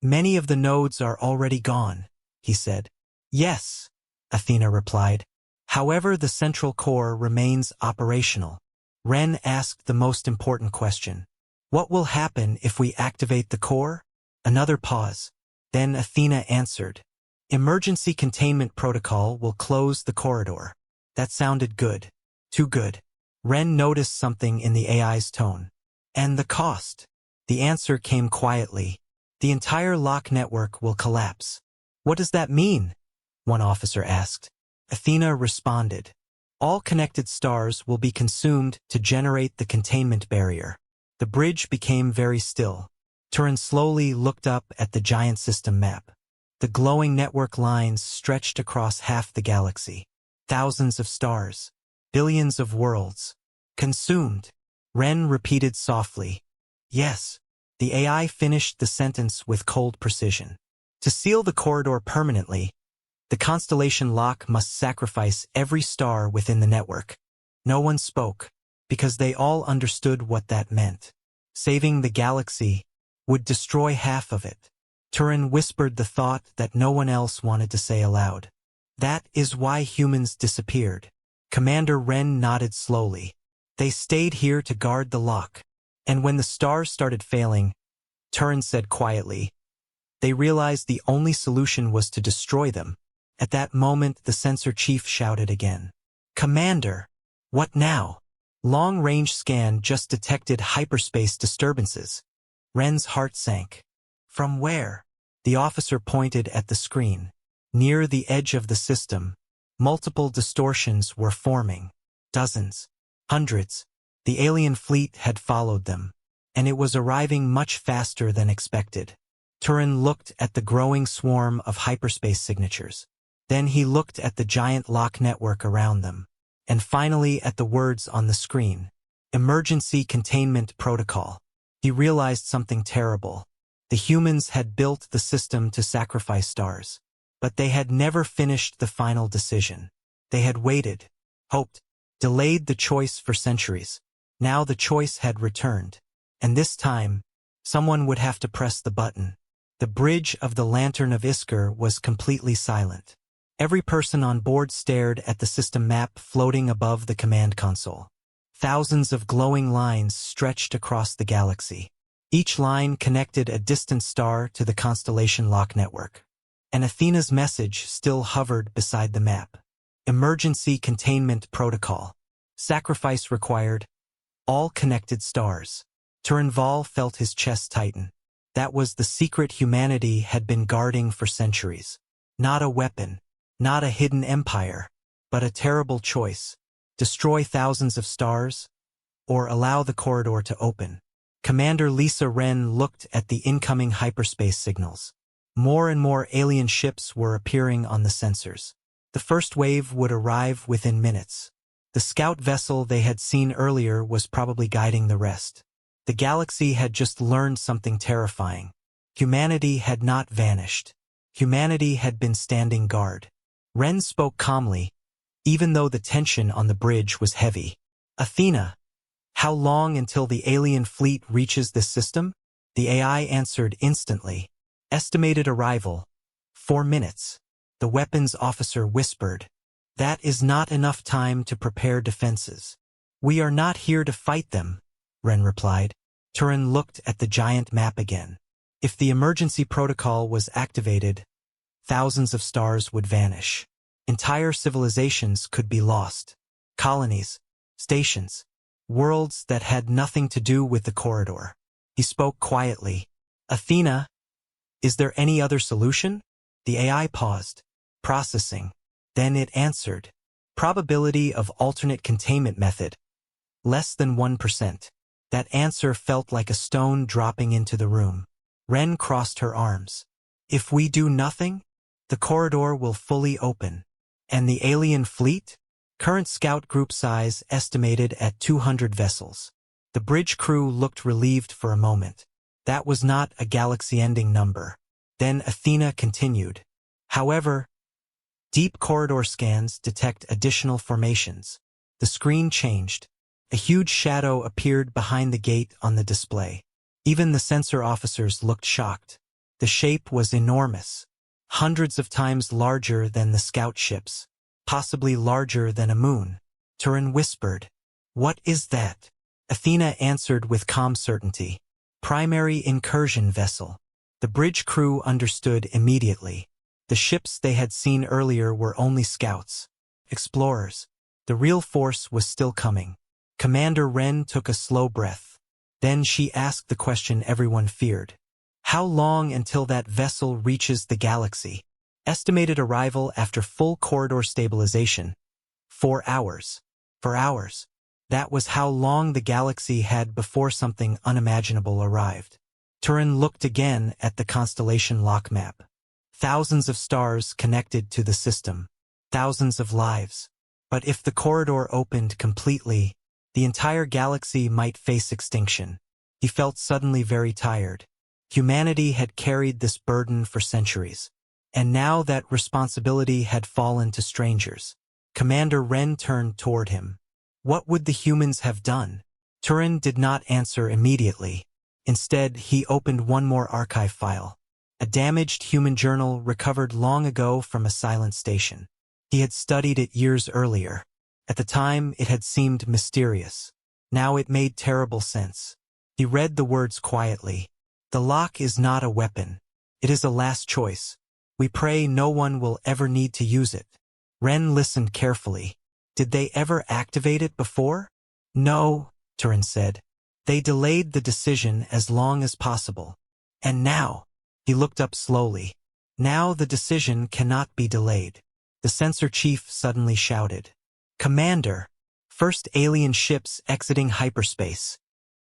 Many of the nodes are already gone, he said. Yes, Athena replied. However, the central core remains operational. Ren asked the most important question. What will happen if we activate the core? Another pause. Then Athena answered. Emergency containment protocol will close the corridor. That sounded good. Too good. Ren noticed something in the AI's tone. And the cost? The answer came quietly. The entire lock network will collapse. What does that mean? One officer asked. Athena responded. All connected stars will be consumed to generate the containment barrier. The bridge became very still. Turin slowly looked up at the giant system map. The glowing network lines stretched across half the galaxy. Thousands of stars. Billions of worlds. Consumed. Ren repeated softly. Yes. The AI finished the sentence with cold precision. To seal the corridor permanently, the constellation lock must sacrifice every star within the network. No one spoke, because they all understood what that meant. Saving the galaxy would destroy half of it. Turin whispered the thought that no one else wanted to say aloud. That is why humans disappeared. Commander Ren nodded slowly. They stayed here to guard the lock. And when the stars started failing, Turin said quietly, they realized the only solution was to destroy them. At that moment, the sensor chief shouted again. Commander! What now? Long-range scan just detected hyperspace disturbances. Ren's heart sank. From where? The officer pointed at the screen. Near the edge of the system, multiple distortions were forming. Dozens. Hundreds. The alien fleet had followed them, and it was arriving much faster than expected. Turin looked at the growing swarm of hyperspace signatures. Then he looked at the giant lock network around them, and finally at the words on the screen. Emergency Containment Protocol. He realized something terrible. The humans had built the system to sacrifice stars, but they had never finished the final decision. They had waited, hoped, delayed the choice for centuries. Now the choice had returned, and this time, someone would have to press the button. The bridge of the Lantern of Isker was completely silent. Every person on board stared at the system map floating above the command console. Thousands of glowing lines stretched across the galaxy. Each line connected a distant star to the constellation lock network. And Athena's message still hovered beside the map. Emergency Containment Protocol. Sacrifice required. All connected stars. Turinval felt his chest tighten. That was the secret humanity had been guarding for centuries. Not a weapon. Not a hidden empire, but a terrible choice. Destroy thousands of stars, or allow the corridor to open. Commander Lisa Ren looked at the incoming hyperspace signals. More and more alien ships were appearing on the sensors. The first wave would arrive within minutes. The scout vessel they had seen earlier was probably guiding the rest. The galaxy had just learned something terrifying. Humanity had not vanished. Humanity had been standing guard. Ren spoke calmly, even though the tension on the bridge was heavy. Athena, how long until the alien fleet reaches this system? The AI answered instantly. Estimated arrival, 4 minutes. The weapons officer whispered. That is not enough time to prepare defenses. We are not here to fight them, Ren replied. Turin looked at the giant map again. If the emergency protocol was activated, thousands of stars would vanish. Entire civilizations could be lost. Colonies, stations, worlds that had nothing to do with the corridor. He spoke quietly. Athena, is there any other solution? The AI paused, processing. Then it answered. Probability of alternate containment method. Less than 1%. That answer felt like a stone dropping into the room. Ren crossed her arms. If we do nothing, the corridor will fully open. And the alien fleet? Current scout group size estimated at 200 vessels. The bridge crew looked relieved for a moment. That was not a galaxy-ending number. Then Athena continued. However, deep corridor scans detect additional formations. The screen changed. A huge shadow appeared behind the gate on the display. Even the sensor officers looked shocked. The shape was enormous. Hundreds of times larger than the scout ships. Possibly larger than a moon. Turin whispered. What is that? Athena answered with calm certainty. Primary incursion vessel. The bridge crew understood immediately. The ships they had seen earlier were only scouts. Explorers. The real force was still coming. Commander Ren took a slow breath. Then she asked the question everyone feared. How long until that vessel reaches the galaxy? Estimated arrival after full corridor stabilization. 4 hours. 4 hours. That was how long the galaxy had before something unimaginable arrived. Turin looked again at the constellation lock map. Thousands of stars connected to the system. Thousands of lives. But if the corridor opened completely, the entire galaxy might face extinction. He felt suddenly very tired. Humanity had carried this burden for centuries. And now that responsibility had fallen to strangers. Commander Wren turned toward him. What would the humans have done? Turin did not answer immediately. Instead, he opened one more archive file. A damaged human journal recovered long ago from a silent station. He had studied it years earlier. At the time, it had seemed mysterious. Now it made terrible sense. He read the words quietly. The lock is not a weapon. It is a last choice. We pray no one will ever need to use it. Wren listened carefully. Did they ever activate it before? No, Turin said. They delayed the decision as long as possible. And now, he looked up slowly. Now the decision cannot be delayed. The sensor chief suddenly shouted. Commander! First alien ships exiting hyperspace.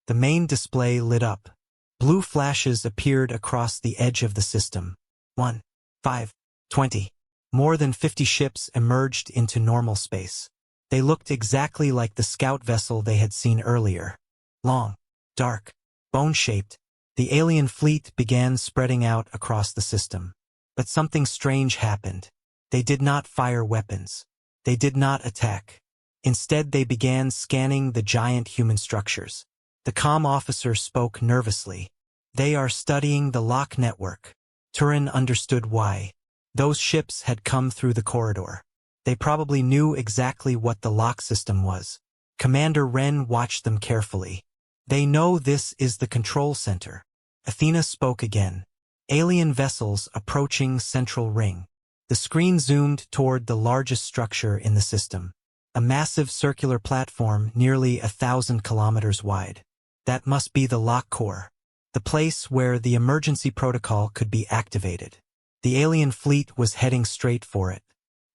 The main display lit up. Blue flashes appeared across the edge of the system. 1, 5, 20. More than 50 ships emerged into normal space. They looked exactly like the scout vessel they had seen earlier. Long, dark, bone-shaped, the alien fleet began spreading out across the system. But something strange happened. They did not fire weapons. They did not attack. Instead, they began scanning the giant human structures. The comm officer spoke nervously. They are studying the lock network. Turin understood why. Those ships had come through the corridor. They probably knew exactly what the lock system was. Commander Wren watched them carefully. They know this is the control center. Athena spoke again. Alien vessels approaching central ring. The screen zoomed toward the largest structure in the system. A massive circular platform nearly 1,000 kilometers wide. That must be the lock core. The place where the emergency protocol could be activated. The alien fleet was heading straight for it.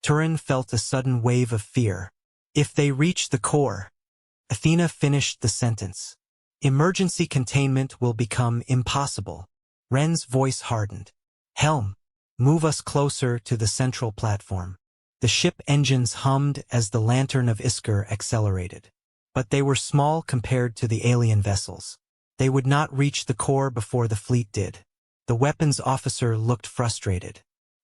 Turin felt a sudden wave of fear. If they reach the core... Athena finished the sentence. Emergency containment will become impossible. Wren's voice hardened. Helm, move us closer to the central platform. The ship engines hummed as the lantern of Iskar accelerated. But they were small compared to the alien vessels. They would not reach the core before the fleet did. The weapons officer looked frustrated.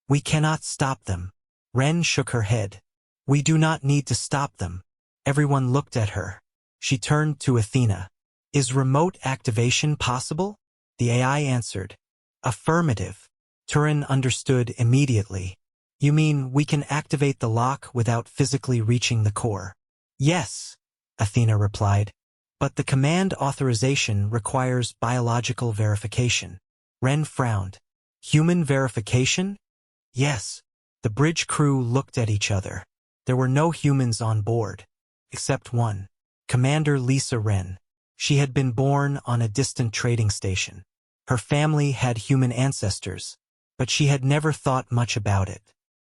We cannot stop them. Wren shook her head. We do not need to stop them. Everyone looked at her. She turned to Athena. Is remote activation possible? The AI answered. Affirmative. Turin understood immediately. You mean we can activate the lock without physically reaching the core? Yes, Athena replied. But the command authorization requires biological verification. Wren frowned. Human verification? Yes. The bridge crew looked at each other. There were no humans on board. Except one. Commander Lisa Wren. She had been born on a distant trading station. Her family had human ancestors, but she had never thought much about it.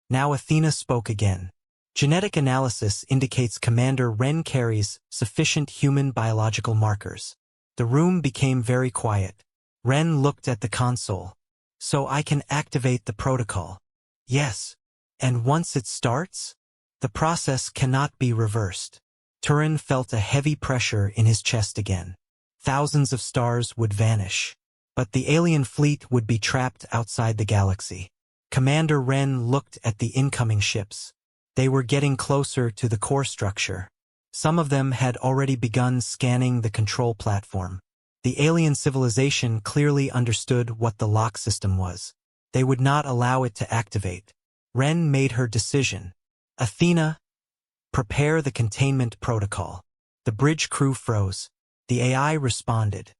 Now Athena spoke again. Genetic analysis indicates Commander Wren carries sufficient human biological markers. The room became very quiet. Wren looked at the console. So I can activate the protocol. Yes. And once it starts, the process cannot be reversed. Turin felt a heavy pressure in his chest again. Thousands of stars would vanish. But the alien fleet would be trapped outside the galaxy. Commander Wren looked at the incoming ships. They were getting closer to the core structure. Some of them had already begun scanning the control platform. The alien civilization clearly understood what the lock system was. They would not allow it to activate. Wren made her decision. Athena, prepare the containment protocol. The bridge crew froze. The AI responded.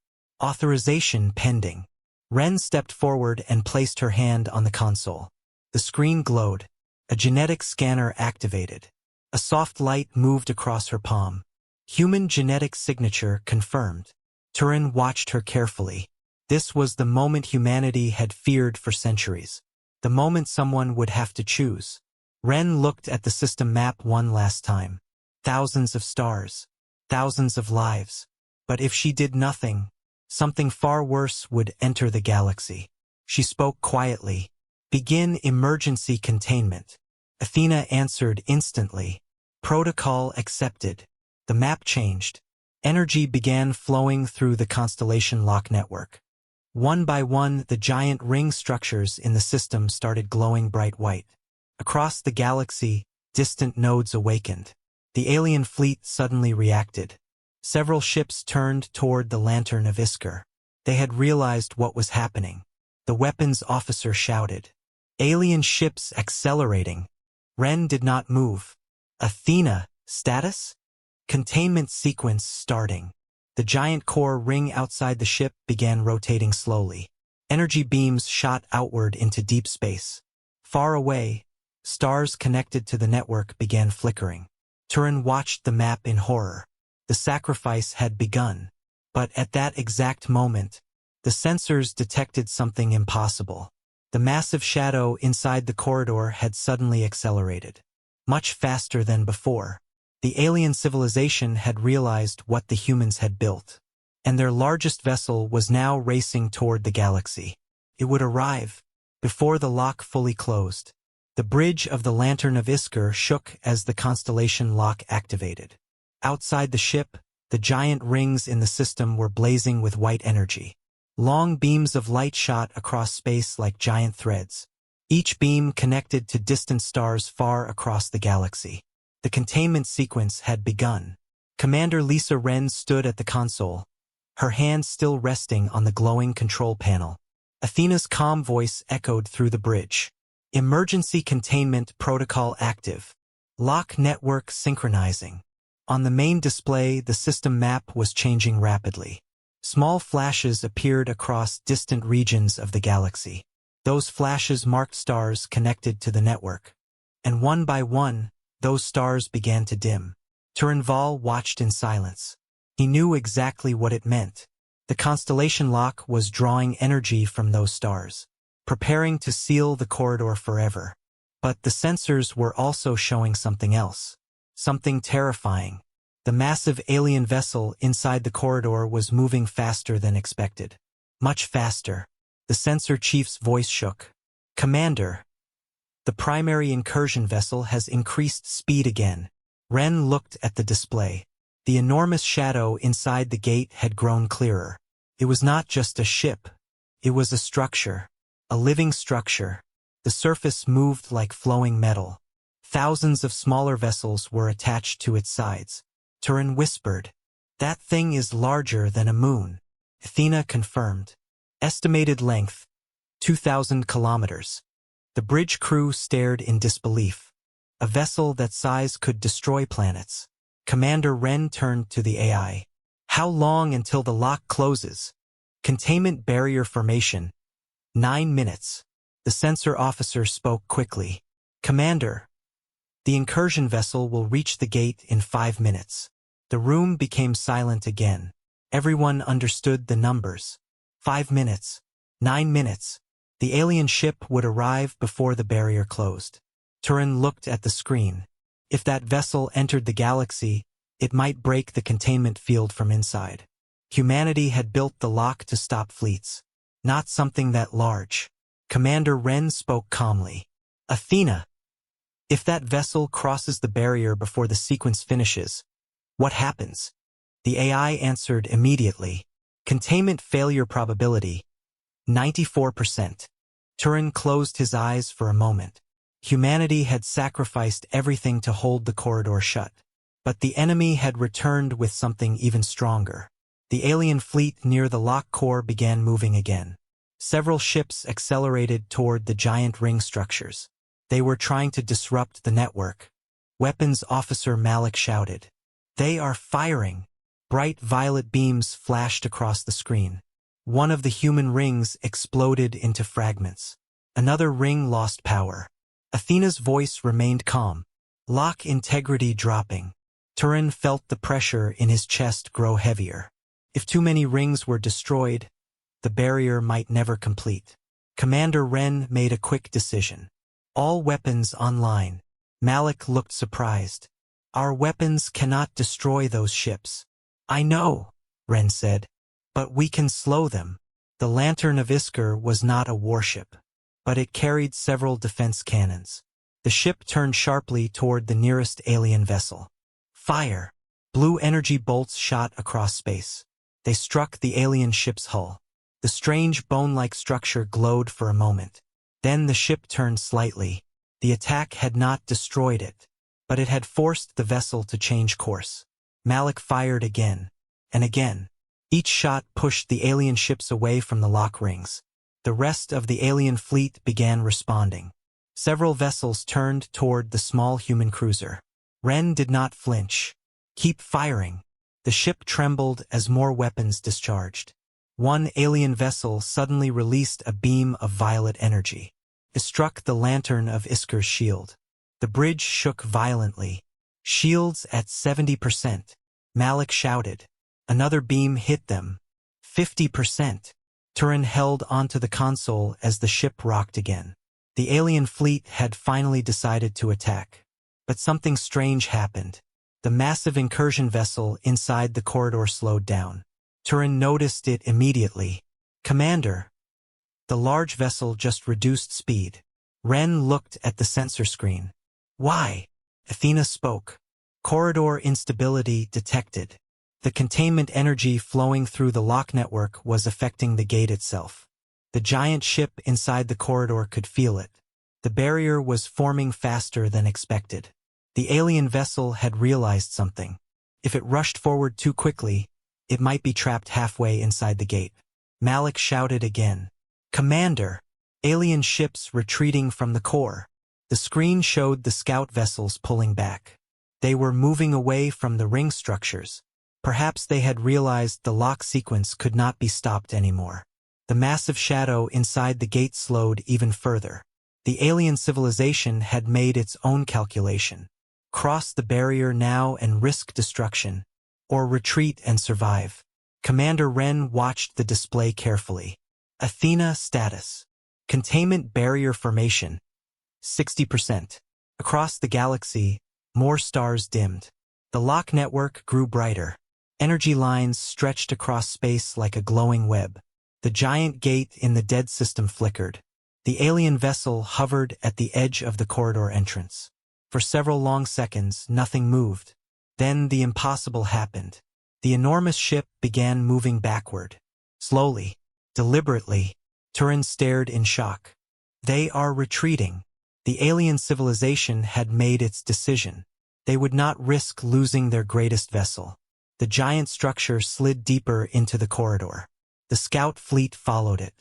Authorization pending. Wren stepped forward and placed her hand on the console. The screen glowed. A genetic scanner activated. A soft light moved across her palm. Human genetic signature confirmed. Turin watched her carefully. This was the moment humanity had feared for centuries. The moment someone would have to choose. Ren looked at the system map one last time. Thousands of stars. Thousands of lives. But if she did nothing, something far worse would enter the galaxy. She spoke quietly. Begin emergency containment. Athena answered instantly. Protocol accepted. The map changed. Energy began flowing through the constellation lock network. One by one, the giant ring structures in the system started glowing bright white. Across the galaxy, distant nodes awakened. The alien fleet suddenly reacted. Several ships turned toward the Lantern of Iskar. They had realized what was happening. The weapons officer shouted. Alien ships accelerating. Ren did not move. Athena, status? Containment sequence starting. The giant core ring outside the ship began rotating slowly. Energy beams shot outward into deep space. Far away, stars connected to the network began flickering. Turin watched the map in horror. The sacrifice had begun. But at that exact moment, the sensors detected something impossible. The massive shadow inside the corridor had suddenly accelerated. Much faster than before. The alien civilization had realized what the humans had built, and their largest vessel was now racing toward the galaxy. It would arrive before the lock fully closed. The bridge of the Lantern of Iskar shook as the constellation lock activated. Outside the ship, the giant rings in the system were blazing with white energy. Long beams of light shot across space like giant threads. Each beam connected to distant stars far across the galaxy. The containment sequence had begun. Commander Lisa Ren stood at the console, her hand still resting on the glowing control panel. Athena's calm voice echoed through the bridge. Emergency containment protocol active. Lock network synchronizing. On the main display, the system map was changing rapidly. Small flashes appeared across distant regions of the galaxy. Those flashes marked stars connected to the network. And one by one, those stars began to dim. Turinval watched in silence. He knew exactly what it meant. The constellation lock was drawing energy from those stars, preparing to seal the corridor forever. But the sensors were also showing something else. Something terrifying. The massive alien vessel inside the corridor was moving faster than expected. Much faster. The sensor chief's voice shook. Commander. The primary incursion vessel has increased speed again. Ren looked at the display. The enormous shadow inside the gate had grown clearer. It was not just a ship. It was a structure. A living structure. The surface moved like flowing metal. Thousands of smaller vessels were attached to its sides. Turin whispered. That thing is larger than a moon. Athena confirmed. Estimated length, 2,000 kilometers. The bridge crew stared in disbelief. A vessel that size could destroy planets. Commander Ren turned to the AI. How long until the lock closes? Containment barrier formation. 9 minutes. The sensor officer spoke quickly. Commander, the incursion vessel will reach the gate in 5 minutes. The room became silent again. Everyone understood the numbers. 5 minutes. 9 minutes. The alien ship would arrive before the barrier closed. Turin looked at the screen. If that vessel entered the galaxy, it might break the containment field from inside. Humanity had built the lock to stop fleets. Not something that large. Commander Ren spoke calmly. Athena. If that vessel crosses the barrier before the sequence finishes, what happens? The AI answered immediately. Containment failure probability, 94%. Turin closed his eyes for a moment. Humanity had sacrificed everything to hold the corridor shut. But the enemy had returned with something even stronger. The alien fleet near the lock core began moving again. Several ships accelerated toward the giant ring structures. They were trying to disrupt the network. Weapons Officer Malik shouted. They are firing. Bright violet beams flashed across the screen. One of the human rings exploded into fragments. Another ring lost power. Athena's voice remained calm. Lock integrity dropping. Turin felt the pressure in his chest grow heavier. If too many rings were destroyed, the barrier might never complete. Commander Ren made a quick decision. All weapons online. Malik looked surprised. Our weapons cannot destroy those ships. I know, Ren said. But we can slow them. The Lantern of Iskar was not a warship, but it carried several defense cannons. The ship turned sharply toward the nearest alien vessel. Fire! Blue energy bolts shot across space. They struck the alien ship's hull. The strange bone-like structure glowed for a moment. Then the ship turned slightly. The attack had not destroyed it, but it had forced the vessel to change course. Malik fired again, and again. Each shot pushed the alien ships away from the lock rings. The rest of the alien fleet began responding. Several vessels turned toward the small human cruiser. Ren did not flinch. Keep firing. The ship trembled as more weapons discharged. One alien vessel suddenly released a beam of violet energy. It struck the Lantern of Iskar's shield. The bridge shook violently. Shields at 70%. Malik shouted. Another beam hit them. 50%. Turin held onto the console as the ship rocked again. The alien fleet had finally decided to attack. But something strange happened. The massive incursion vessel inside the corridor slowed down. Turin noticed it immediately. Commander. The large vessel just reduced speed. Ren looked at the sensor screen. Why? Athena spoke. Corridor instability detected. The containment energy flowing through the lock network was affecting the gate itself. The giant ship inside the corridor could feel it. The barrier was forming faster than expected. The alien vessel had realized something. If it rushed forward too quickly, it might be trapped halfway inside the gate. Malik shouted again. Commander! Alien ships retreating from the core. The screen showed the scout vessels pulling back. They were moving away from the ring structures. Perhaps they had realized the lock sequence could not be stopped anymore. The massive shadow inside the gate slowed even further. The alien civilization had made its own calculation. Cross the barrier now and risk destruction, or retreat and survive. Commander Ren watched the display carefully. Athena status. Containment barrier formation. 60%. Across the galaxy, more stars dimmed. The lock network grew brighter. Energy lines stretched across space like a glowing web. The giant gate in the dead system flickered. The alien vessel hovered at the edge of the corridor entrance. For several long seconds, nothing moved. Then the impossible happened. The enormous ship began moving backward. Slowly, deliberately, Turin stared in shock. They are retreating. The alien civilization had made its decision. They would not risk losing their greatest vessel. The giant structure slid deeper into the corridor. The scout fleet followed it.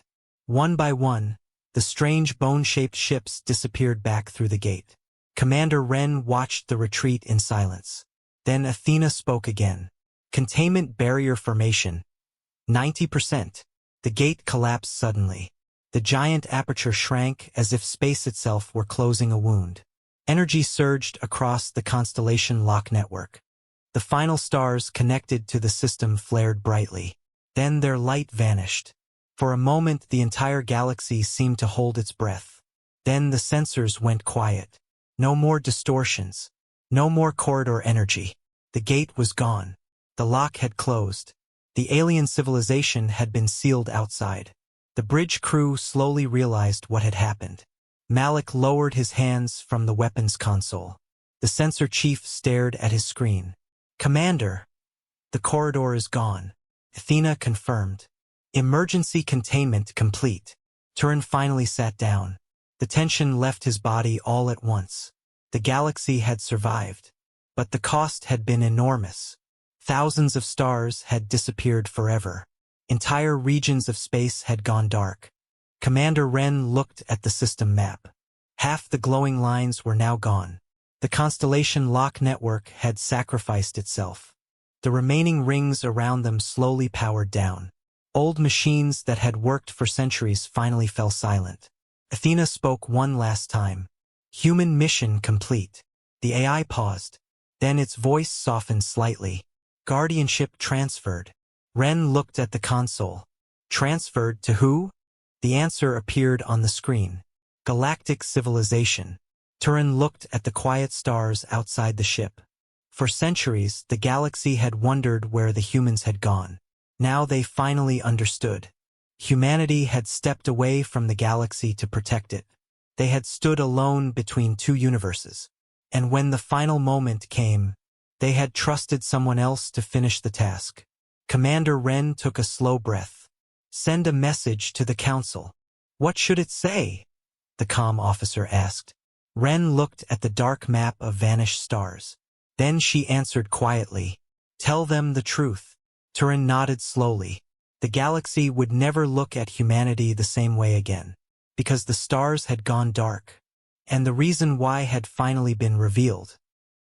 One by one, the strange bone-shaped ships disappeared back through the gate. Commander Ren watched the retreat in silence. Then Athena spoke again. Containment barrier formation. 90%. The gate collapsed suddenly. The giant aperture shrank as if space itself were closing a wound. Energy surged across the constellation lock network. The final stars connected to the system flared brightly. Then their light vanished. For a moment the entire galaxy seemed to hold its breath. Then the sensors went quiet. No more distortions. No more corridor energy. The gate was gone. The lock had closed. The alien civilization had been sealed outside. The bridge crew slowly realized what had happened. Malik lowered his hands from the weapons console. The sensor chief stared at his screen. Commander! The corridor is gone. Athena confirmed. Emergency containment complete. Turin finally sat down. The tension left his body all at once. The galaxy had survived. But the cost had been enormous. Thousands of stars had disappeared forever. Entire regions of space had gone dark. Commander Ren looked at the system map. Half the glowing lines were now gone. The constellation lock network had sacrificed itself. The remaining rings around them slowly powered down. Old machines that had worked for centuries finally fell silent. Athena spoke one last time. Human mission complete. The AI paused. Then its voice softened slightly. Guardianship transferred. Ren looked at the console. Transferred to who? The answer appeared on the screen. Galactic civilization. Turin looked at the quiet stars outside the ship. For centuries, the galaxy had wondered where the humans had gone. Now they finally understood. Humanity had stepped away from the galaxy to protect it. They had stood alone between two universes. And when the final moment came, they had trusted someone else to finish the task. Commander Wren took a slow breath. Send a message to the council. What should it say? The comm officer asked. Wren looked at the dark map of vanished stars. Then she answered quietly. Tell them the truth. Turin nodded slowly. The galaxy would never look at humanity the same way again, because the stars had gone dark. And the reason why had finally been revealed.